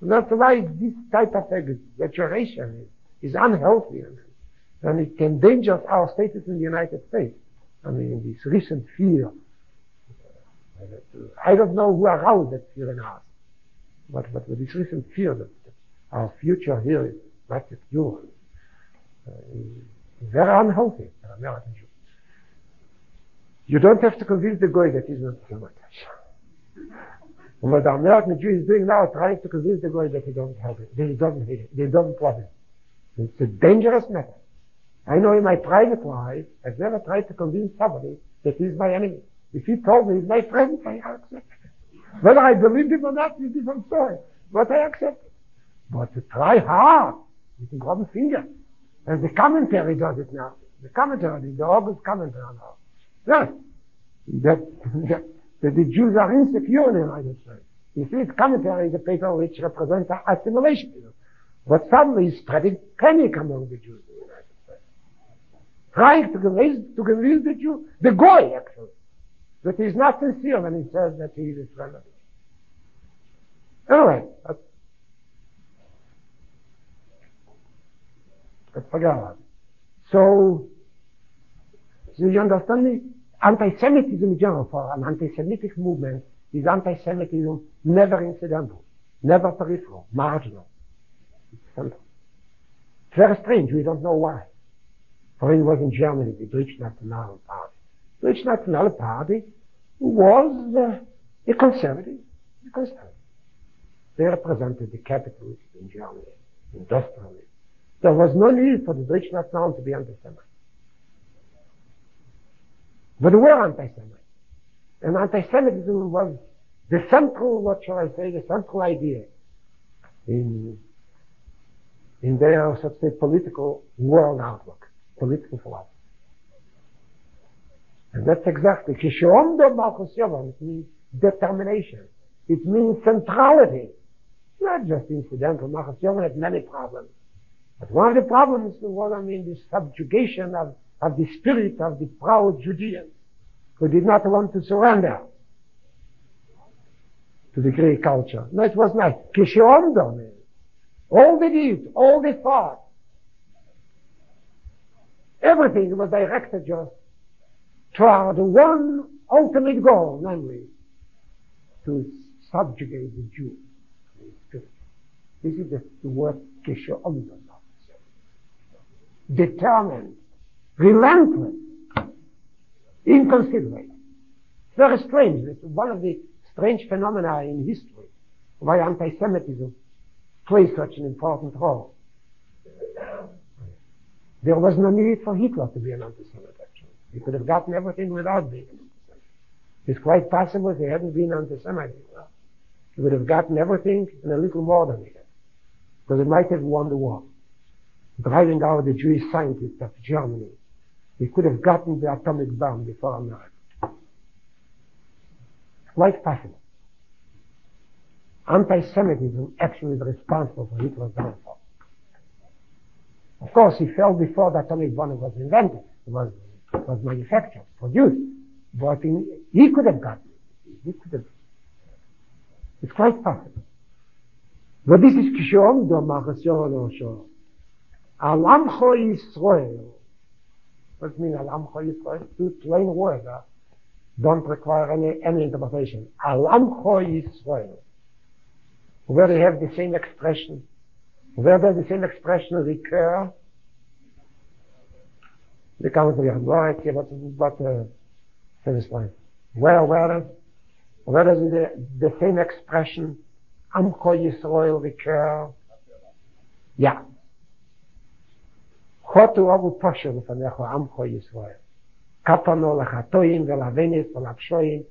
That's why this type of exaggeration is unhealthy, and it endangers our status in the United States. I mean, this recent fear. I don't know who aroused that fear in us, but with this recent fear that our future here is not secure, is very unhealthy for American Jews. You don't have to convince the guy that he's not Semite. What the American Jew is doing now, trying to convince the guy that he doesn't help it, that he doesn't hate it, that he doesn't love it. It's a dangerous method. I know in my private life, I've never tried to convince somebody that he's my enemy. If he told me he's my friend, I accept it. Whether I believe him or not is a different story. But I accept it. But to try hard, with the one finger. And the commentary does it now. The commentary, the August commentary now. Yes. That the Jews are insecure in the United States. You see, its commentary is a paper which represents assimilation. But suddenly is spreading panic among the Jews in the United States. Trying to convince the Jew, the Goy actually, that he is not sincere when he says that he is a friend of it. Anyway, let's forget about it. So you understand me? Anti-Semitism in general, for an anti-Semitic movement, is anti-Semitism never incidental, never peripheral, marginal. It's central. It's very strange, we don't know why. For it was in Germany, the Deutsche National Party. The Deutsche National Party was a conservative. They represented the capitalists in Germany, industrialists. There was no need for the Deutsche National to be anti-Semite. But they were anti-Semite. And anti-Semitism was the central, what shall I say, the central idea in their, so to say, political world outlook, political philosophy. And that's exactly, Keshe'omdo Malchus Yavan, it means determination. It means centrality. Not just incidental. Malchus Yavan had many problems. But one of the problems was, the subjugation of the spirit of the proud Judeans who did not want to surrender to the Greek culture. No, it was not. Keshe'omdo, all the deeds, all the thought, everything was directed just toward one ultimate goal, namely to subjugate the Jew. This is the word Keshe'omdo. Determined, relentless, inconsiderate. Very strange. It's one of the strange phenomena in history why anti-Semitism plays such an important role. There was no need for Hitler to be an anti-Semite, actually. He could have gotten everything without being an anti-Semite. It's quite possible if he hadn't been anti-Semite, he would have gotten everything and a little more than he did. Because he might have won the war. Driving out the Jewish scientists of Germany. He could have gotten the atomic bomb before America. It's quite possible. Anti-Semitism actually is responsible for Hitler's downfall. Of course, he fell before the atomic bomb was invented. It was manufactured, produced. But he could have gotten it. He could have. It's quite possible. But this is Keshe'omdo Malchus Yavan. Amcha Yisrael. What does it mean, Amcha Yisrael? Two plain words don't require any interpretation. Amcha Yisrael. where they have the same expression, where does the same expression recur? The comes to what satisfying. Where does the same expression Amcha Yisrael recur? Yeah. Chotu avu posher lefanecha Amcha Yisrael. Kapano lechatoim velavenis velapshoim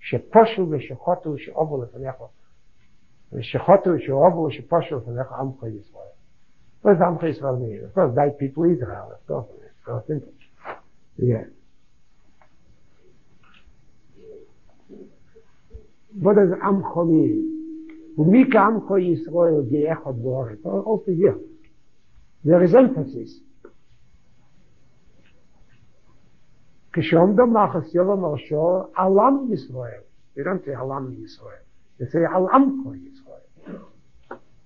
sheposhu v'shechotu she'ovu lefanecha. V'shechotu she'ovu sheposhu lefanecha Amcha Yisrael. What does Amcha Yisrael mean? Of course, that people Israel. Of course, yeah. What does Amcha mean? Umika Amcha Yisrael ge'echad b'oret. Also here, there is emphasis. Keshe'omdo Malchus Yavan Haresho'oh alam Yisrael. They don't say alam Yisrael. They say alam Yisrael.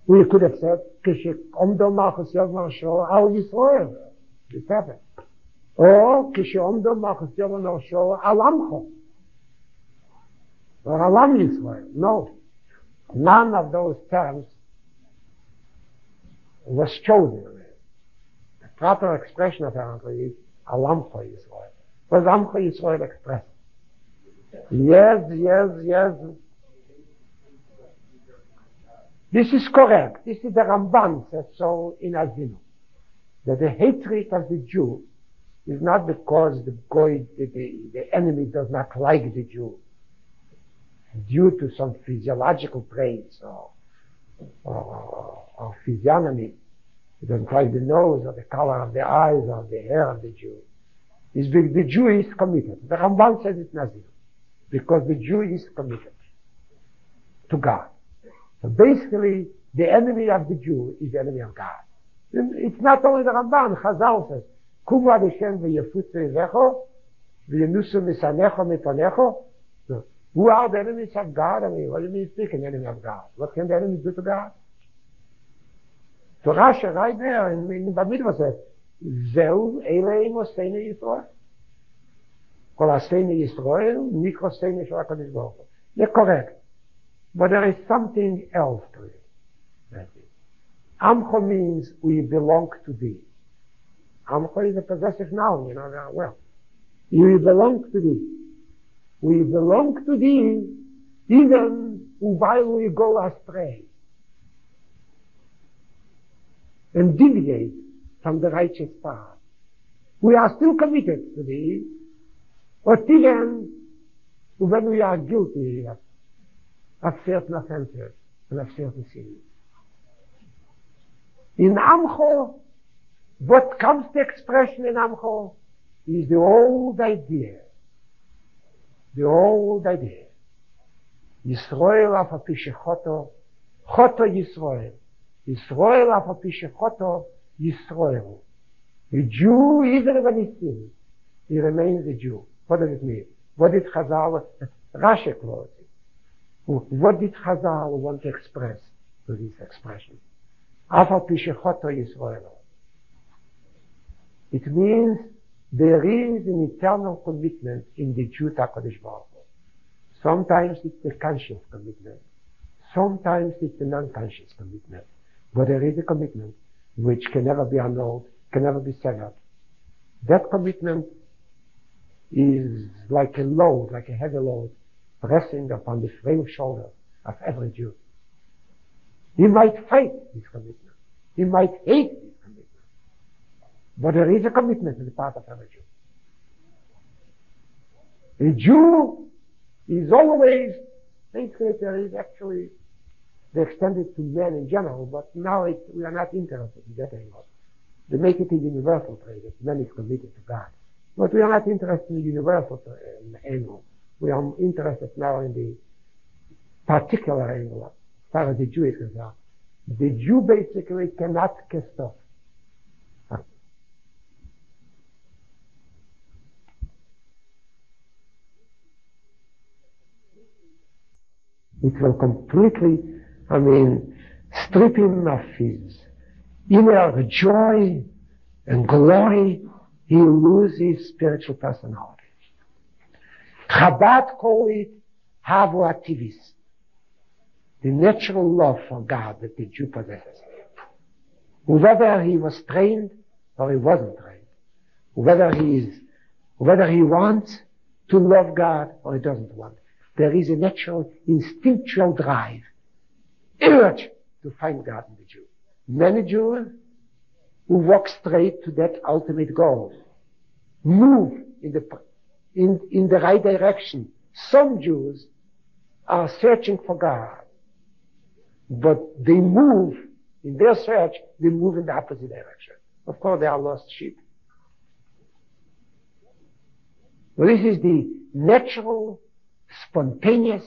We could have said Keshe'omdo Malchus Yavan Haresho'oh al Yisrael. It's happened. Or Keshe'omdo Malchus Yavan Haresho'oh alamcha. Or alam Yisrael. No. None of those terms was chosen. The proper expression apparently is alamcha Yisrael. What does Amcha Yisrael express? Yes. This is correct. This is the Ramban says so in Azinu. That the hatred of the Jew is not because the enemy does not like the Jew, due to some physiological traits or physiognomy. He doesn't like the nose or the color of the eyes or the hair of the Jew. The Jew is committed. The Ramban says it Nazir. Because the Jew is committed to God. So basically, the enemy of the Jew is the enemy of God. It's not only the Ramban. Chazal says, Kumu ad Hashem v'yefutzu yizecho v'yenusu misanecho mipanecho. Who are the enemies of God? I mean, what do you mean speak an enemy of God? What can the enemy do to God? So Rashi right there in Bamidbar says, Zeu Eleim Oseinu Yisrael. Kol Oseinu Yisrael, Nikro Oseinu Shel HaKadosh Baruch Hu. They're correct. But there is something else to it. That's it. Amcha means we belong to thee. Amcha is a possessive noun, you know very well. We belong to thee. We belong to thee even while we go astray and deviate from the righteous path. We are still committed to thee, but even when we are guilty of certain offenses and of certain sins. In Amcha, what comes to expression in Amcha is the old idea. The old idea. Yisrael af apishechoto, choto Yisrael. Yisrael af apishechoto, Yisrael. The Jew, even when he sins, he remains a Jew. What does it mean? What did Chazal, Rashi quotes it. What did Chazal want to express with this expression? Af apishechoto Yisrael. It means there is an eternal commitment in the Jew to HaKadosh Baruch Hu. Sometimes it's a conscious commitment. Sometimes it's a non-conscious commitment. But there is a commitment which can never be annulled, can never be severed. That commitment is like a load, like a heavy load, pressing upon the frail shoulder of every Jew. He might fight this commitment. He might hate this commitment. But there is a commitment on the part of every Jew. A Jew is always, basically there is actually, they extend it to men in general, but now we are not interested in that anymore. They make it a universal trait, that man is committed to God. But we are not interested in the universal angle. We are interested now in the particular angle, as far as the Jew is concerned. The Jew basically cannot cast off. It will completely, strip him of his inner joy and glory. He loses spiritual personality. Chabad call it Havu Ativis. the natural love for God that the Jew possesses. Whether he was trained or he wasn't trained, whether he wants to love God or he doesn't want, there is a natural instinctual drive, urge to find God in the Jew. Many Jews who walk straight to that ultimate goal move in the right direction. Some Jews are searching for God, but they move in their search, they move in the opposite direction. Of course, they are lost sheep. Well, this is the natural, spontaneous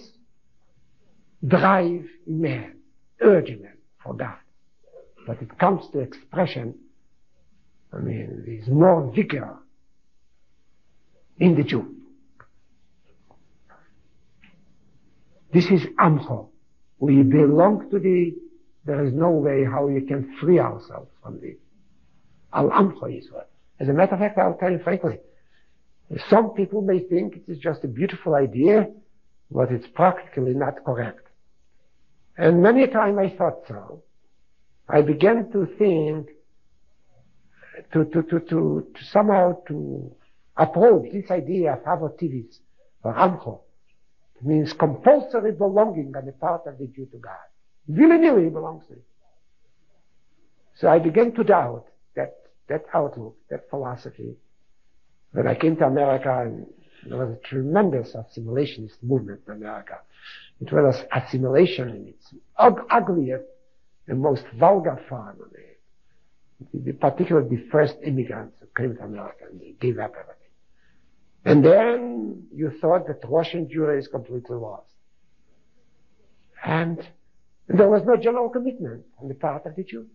drive in man, urge in man for God. But it comes to expression, there's more vigor in the Jew. This is Amcha. We belong to there is no way how you can free ourselves from the Amcha Yisrael. As a matter of fact, I'll tell you frankly, some people may think it is just a beautiful idea, but it's practically not correct. And many times I thought so. I began to think to somehow to approach this idea of avotivis or Amcha. It means compulsory belonging on the part of the Jew to God. Willy-nilly he belongs to it. So I began to doubt that outlook, that philosophy. When I came to America, and there was a tremendous assimilationist movement in America. It was assimilation in its ugliest and most vulgar form. Particularly the first immigrants who came to America, and they gave up everything. And then you thought that Russian Jewry is completely lost. And there was no general commitment on the part of the Jew.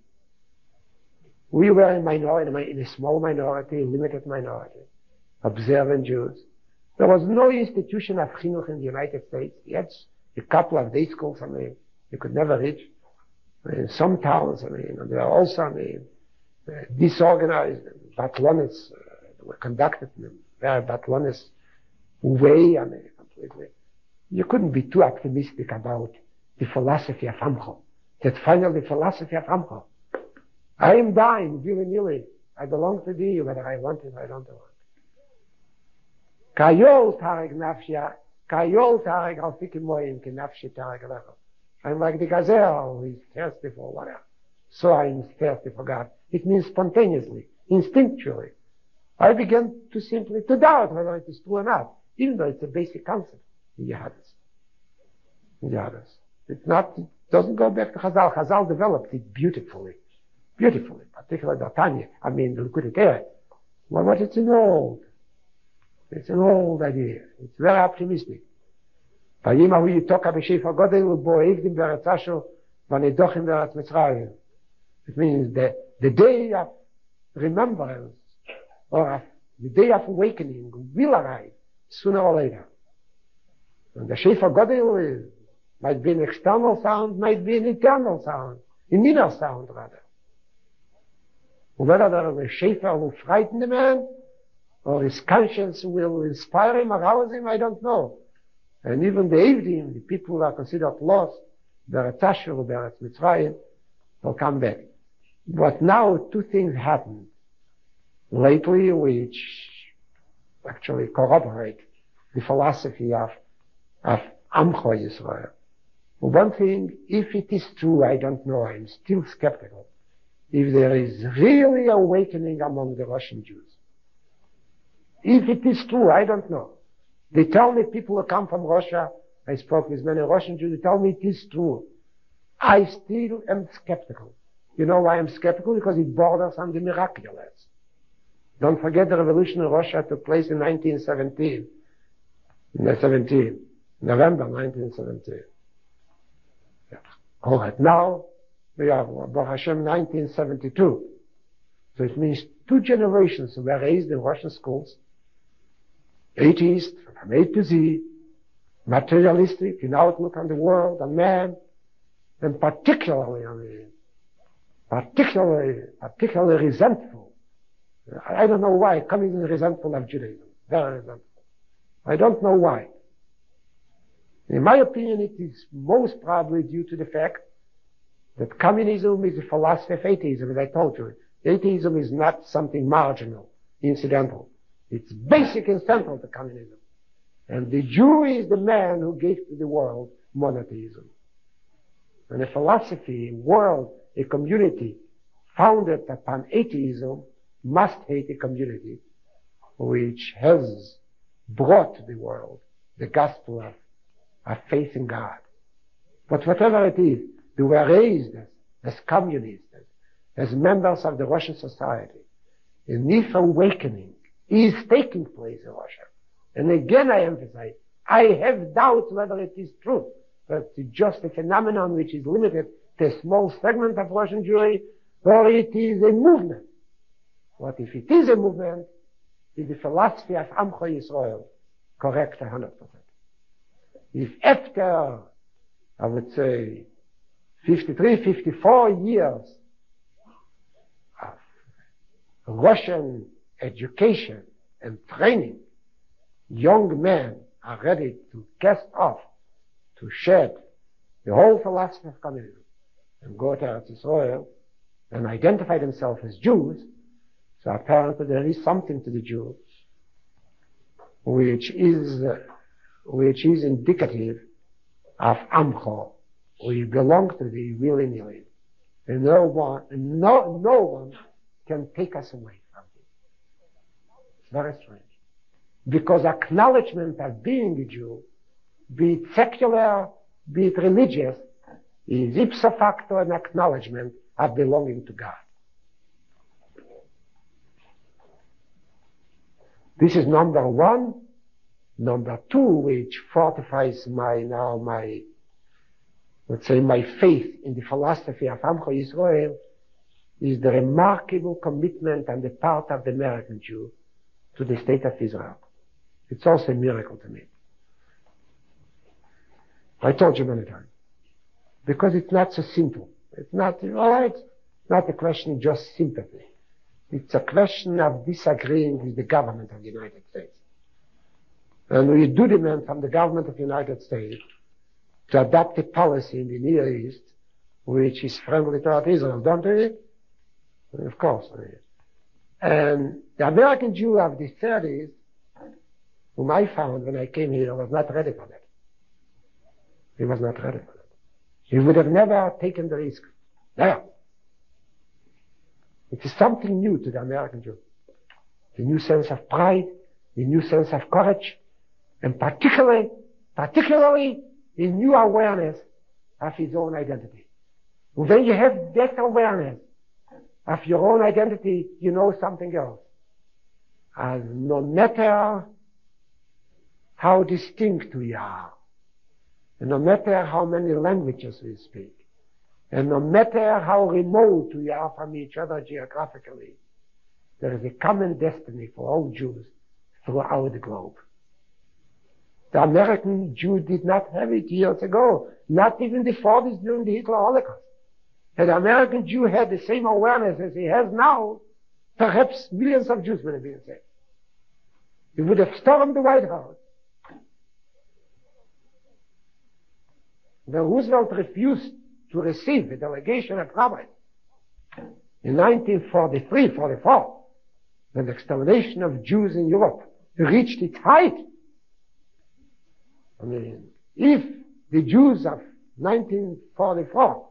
We were in a small minority, limited minority, observant Jews. There was no institution of chinuch in the United States. Yet a couple of day schools, you could never reach. In some towns, they are also, disorganized. Batlonis were conducted in a very Batlonis way, completely. You couldn't be too optimistic about the philosophy of Amcha. That finally the philosophy of Amcha. I am dying, willy-nilly. I belong to thee, whether I want it or I don't want it. Kayol tarek nafshia, kayol tarek al fikim moim, ki nafshi tarek alecho. I'm like the gazelle who is thirsty for water. So I'm thirsty for God. It means spontaneously, instinctually. I began to doubt whether it is true or not, even though it's a basic concept in Yahadis. It doesn't go back to Chazal. Chazal developed it beautifully, particularly the Tanya, the Likkutei Torah. But it's an old idea. It's very optimistic. Vayehi yitoka b'shefa godel u'bo'evdim b'eretz Asher v'nedochim b'eretz Mitzrayim. It means that the day of remembrance or the day of awakening will arrive sooner or later. And the shefa godel might be an external sound, might be an internal sound, an inner sound rather. Whether there is a shefa will frighten the man, or his conscience will inspire him, arouse him, I don't know. And even the Evdim, the people who are considered lost, Beretz Asher or Beretz Mitzrayim, will come back. But now two things happened lately which actually corroborate the philosophy of Amcha Yisrael. One thing, if it is true, I don't know, I'm still skeptical, if there is really awakening among the Russian Jews. If it is true, I don't know. They tell me people who come from Russia, I spoke with many Russian Jews, they tell me it is true. I still am skeptical. You know why I'm skeptical? Because it borders on the miraculous. Don't forget the revolution in Russia took place in 1917. November 1917. Yeah. All right. Now, we are, Baruch Hashem, 1972. So it means two generations were raised in Russian schools, atheist, from A to Z, materialistic in outlook on the world, on man, and particularly resentful. I don't know why, coming resentful of Judaism. Very resentful. I don't know why. In my opinion, it is most probably due to the fact that communism is a philosophy of atheism, as I told you. Atheism is not something marginal, incidental. It's basic and central to communism. And the Jew is the man who gave to the world monotheism. And a philosophy, a world, a community founded upon atheism must hate a community which has brought to the world the gospel of faith in God. But whatever it is, they were raised as communists, as members of the Russian society. And if awakening is taking place in Russia, and again I emphasize, I have doubts whether it is true, but it's just a phenomenon which is limited to a small segment of Russian Jewry, or it is a movement. What if it is a movement? Is the philosophy of Amcha Yisrael correct 100%? If after, I would say, 53, 54 years of Russian education and training, young men are ready to cast off, to shed the whole philosophy of communism and go to Israel and identify themselves as Jews, so apparently there is something to the Jews which is indicative of Amcha. We belong to the willy-nilly. And no one can take us away from it. It's very strange. Because acknowledgement of being a Jew, be it secular, be it religious, is ipso facto an acknowledgement of belonging to God. This is number one. Number two, which fortifies my faith in the philosophy of Amcha Yisrael, is the remarkable commitment on the part of the American Jew to the state of Israel. It's also a miracle to me. I told you many times. Because it's not so simple. It's not a question of just sympathy. It's a question of disagreeing with the government of the United States. And we do demand from the government of the United States to adopt a policy in the Near East which is friendly toward Israel, don't we? Of course. And the American Jew of the 30s, whom I found when I came here, was not ready for that. He was not ready for that. He would have never taken the risk. Never. It is something new to the American Jew. The new sense of pride, the new sense of courage, and particularly a new awareness of his own identity. When you have that awareness of your own identity, you know something else. And no matter how distinct we are, and no matter how many languages we speak, and no matter how remote we are from each other geographically, there is a common destiny for all Jews throughout the globe. The American Jew did not have it years ago, not even the 40s during the Hitler Holocaust. Had the American Jew had the same awareness as he has now, perhaps millions of Jews would have been saved. He would have stormed the White House. When Roosevelt refused to receive a delegation of rabbis in 1943-44, when the extermination of Jews in Europe reached its height. I mean, if the Jews of 1944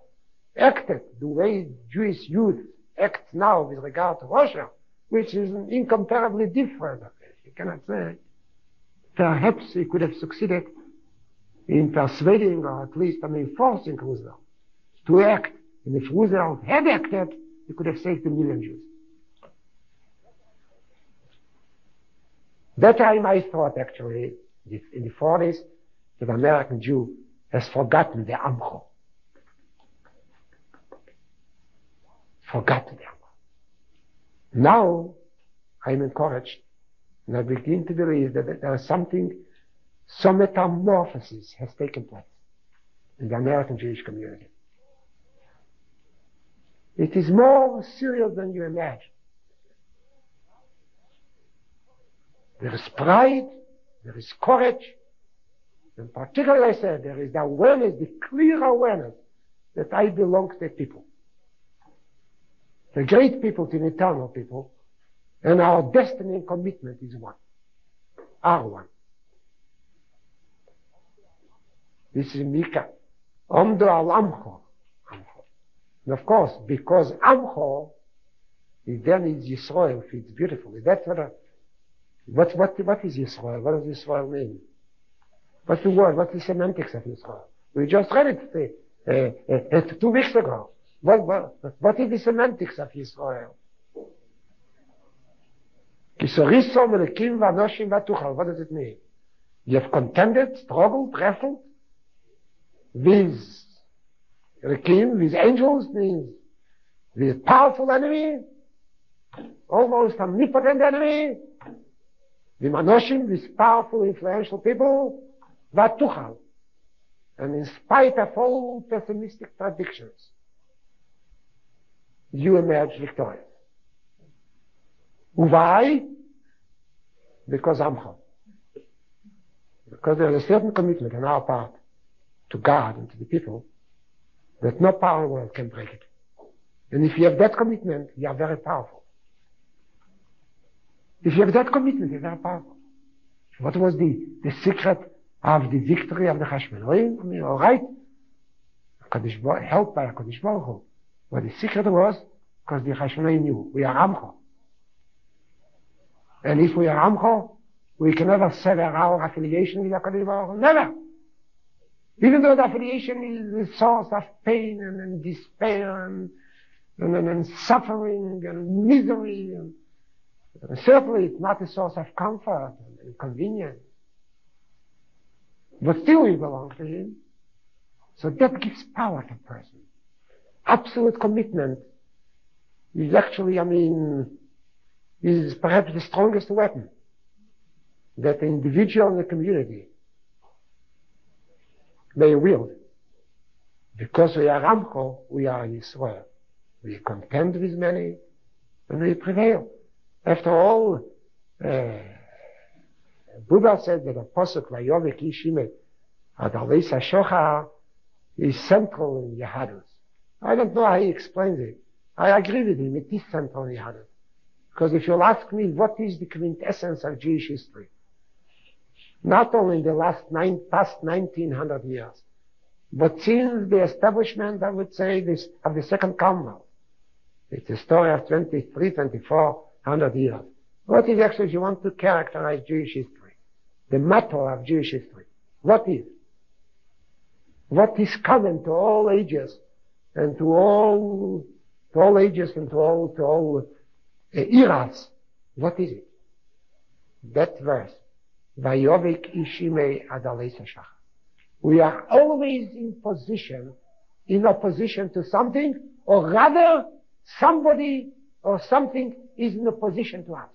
acted the way Jewish youth acts now with regard to Russia, which is incomparably different, you cannot say, perhaps he could have succeeded in persuading, or at least, forcing Roosevelt to act. And if Roosevelt had acted, he could have saved a million Jews. That time I thought, actually, in the 40s, that the American Jew has forgotten the Amcha. Forgotten the Amcha. Now, I'm encouraged, and I begin to believe that there is some metamorphosis has taken place in the American Jewish community. It is more serious than you imagine. There is pride, there is courage, And particularly I said, there is the awareness, the clear awareness that I belong to the people. The great people to the eternal people, and our destiny and commitment is one. Are one. This is Mika. Omdo al Amcha. And of course, because Amcha, then is Yisrael, fits beautifully. That's what is Yisrael? What does Yisrael mean? What's the word? What's the semantics of Yisrael? We just read it 2 weeks ago. What is the semantics of Yisrael? What does it mean? You have contended, struggled, wrestled with Rekim, with angels, with powerful enemy, almost omnipotent enemy, with Manoshim, with powerful, influential people, Vatuchal. And in spite of all pessimistic predictions, you emerge victorious. Why? Because Amcha. Because there is a certain commitment on our part to God and to the people that no power in the world can break it. And if you have that commitment, you are very powerful. If you have that commitment, you're very powerful. What was the secret of the victory of the Hashmonaim? I mean, all right, helped by HaKadosh Baruch Hu. But the secret was because the Hashmonaim knew we are Amcha. And if we are Amcha, we can never sever our affiliation with HaKadosh Baruch Hu. Never. Even though the affiliation is the source of pain and despair and suffering and misery. And certainly it's not a source of comfort and convenience. But still we belong to Him. So that gives power to a person. Absolute commitment is actually, is perhaps the strongest weapon that the individual and the community may wield. Because we are Amcha, we are Yisrael. We contend with many, and we prevail. After all, Buddha said that the Pasuk Vayehi Ishime Adalei Shocha is central in Yehadus. I don't know how he explains it. I agree with him, it is central in Yehadus. Because if you'll ask me what is the quintessence of Jewish history, not only in the past 1900 years, but since the establishment, I would say, of the Second Commonwealth. It's a story of 2400 years. What is actually, if you want to characterize Jewish history, the motto of Jewish history? What is? What is common to all ages and to all eras? What is it? That verse. Vayehi Ishime Adalei Shocha. We are always in opposition to something, or rather, somebody or something is in opposition to us.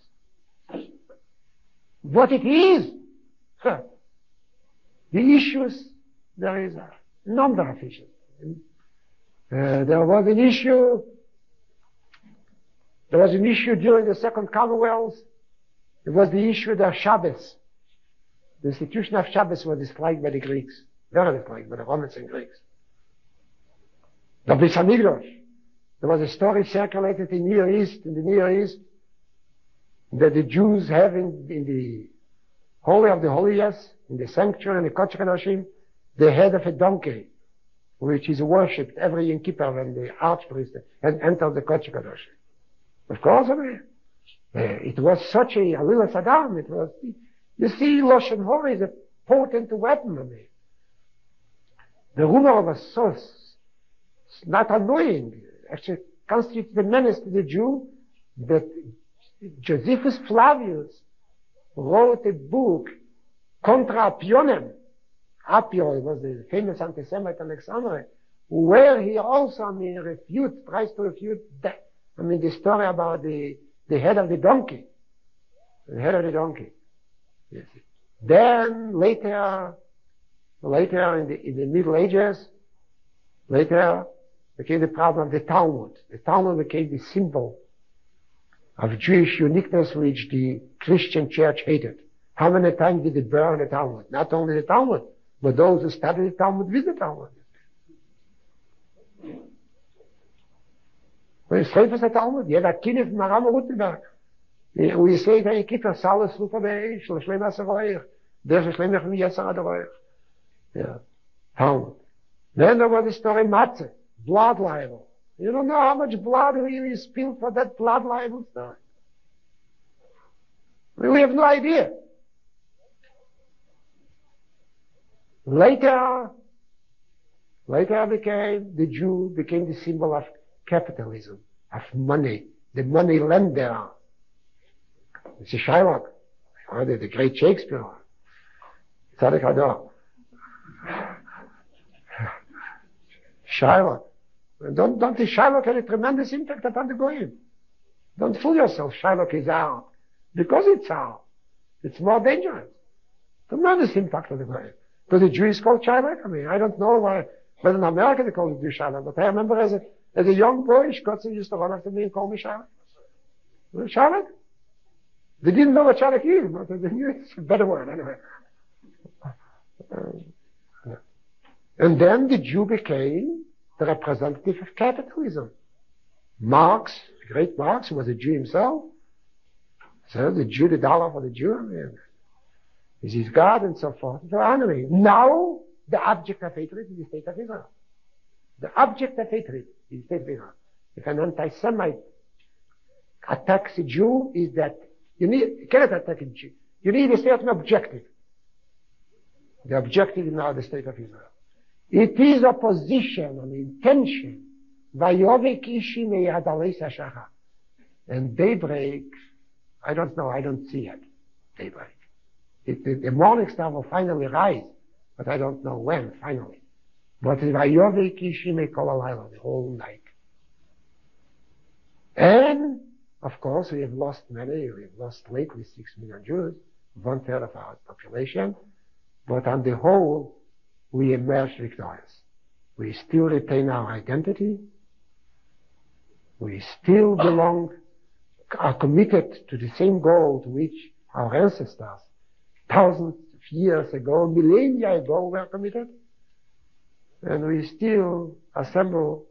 What it is? The issues, there is a number of issues. There was an issue during the Second Commonwealth. It was the issue of Shabbos. The institution of Shabbos was disliked by the Greeks. Very disliked by the Romans and Greeks. The Bris Hamikdash. There was a story circulated in the Near East, that the Jews have in the Holy of the Holiest, in the sanctuary, in the Kodesh HaKodashim, the head of a donkey, which is worshipped every Yom Kippur when the archpriest enters the Kodesh HaKodashim. Of course, it was such a Alilas Adam. It was, you see, Lashon Hora is a potent weapon. The rumor was so not annoying. Actually, constitutes the menace to the Jew that Josephus Flavius wrote a book, Contra Apionem. Apio was the famous Anti-Semite Alexander, where he also, tries to refute that. The story about the head of the donkey. The head of the donkey. Yes. Then later in the Middle Ages, became the problem of the Talmud. The Talmud became the symbol of Jewish uniqueness, which the Christian church hated. How many times did they burn the Talmud? Not only the Talmud, But those who study the Talmud with the Talmud. When you say for the Talmud, jeder Kind von Maram Rutenberg. We say that you keep a solid sloop of the age, Shlem Asaroich. There's a Shlem from Yesar Adoich. Yeah. Talmud. Then there was the story Matze, blood libel. You don't know how much blood really is spilled for that blood libel story. We have no idea. Later the Jew became the symbol of capitalism, of money, the money lender. It's a Shylock, the great Shakespeare. Tzaddik Hador. Shylock. Don't the Shylock had a tremendous impact upon the Goyim. Don't fool yourself, Shylock is out. Because it's out. It's more dangerous. Tremendous impact on the Goyim. So the Jew is called Shylock. I mean, I don't know whether in America they call it Jew Shylock, but I remember as a young boy, Shkotzer used to run after me and call me Shylock. Shylock? They didn't know what Shylock is, but they knew it's a better word anyway. And then the Jew became the representative of capitalism. Marx, the great Marx, who was a Jew himself, so the Jew, the dollar for the Jew, I mean, is his God and so forth. So anyway, now the object of hatred is the state of Israel. The object of hatred is the state of Israel. If an anti-Semite attacks a Jew, is that you cannot attack a Jew. You need a certain objective. The objective is now the state of Israel. It is opposition and intention. And daybreak, I don't know, I don't see it. Daybreak. The morning star will finally rise, but I don't know when, finally. But the whole night. And, of course, we have lost many. We have lost lately 6 million Jews, 1/3 of our population. But on the whole, we emerged victorious. We still retain our identity. We still are committed to the same goal to which our ancestors, thousands of years ago, millennia ago, were committed. And we still assemble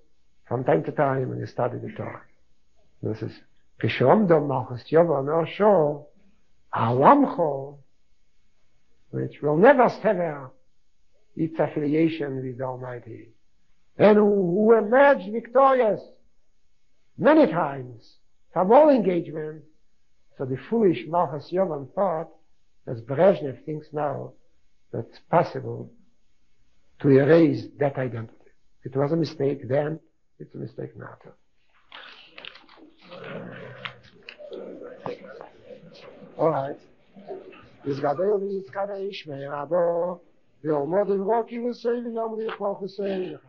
from time to time and study the Torah. This is Keshe'omdo, Malchus Yavan, Haresho'oh, Alamcho, which will never sever its affiliation with the Almighty, and who emerged victorious many times from all engagement. So the foolish Malchus Yavan thought, as Brezhnev thinks now, that it's possible to erase that identity. It was a mistake then, it's a mistake now too. All right. This Gadol is Kadei Shmei Rabo. The Almighty Rocky will say, the Malchus Yavan.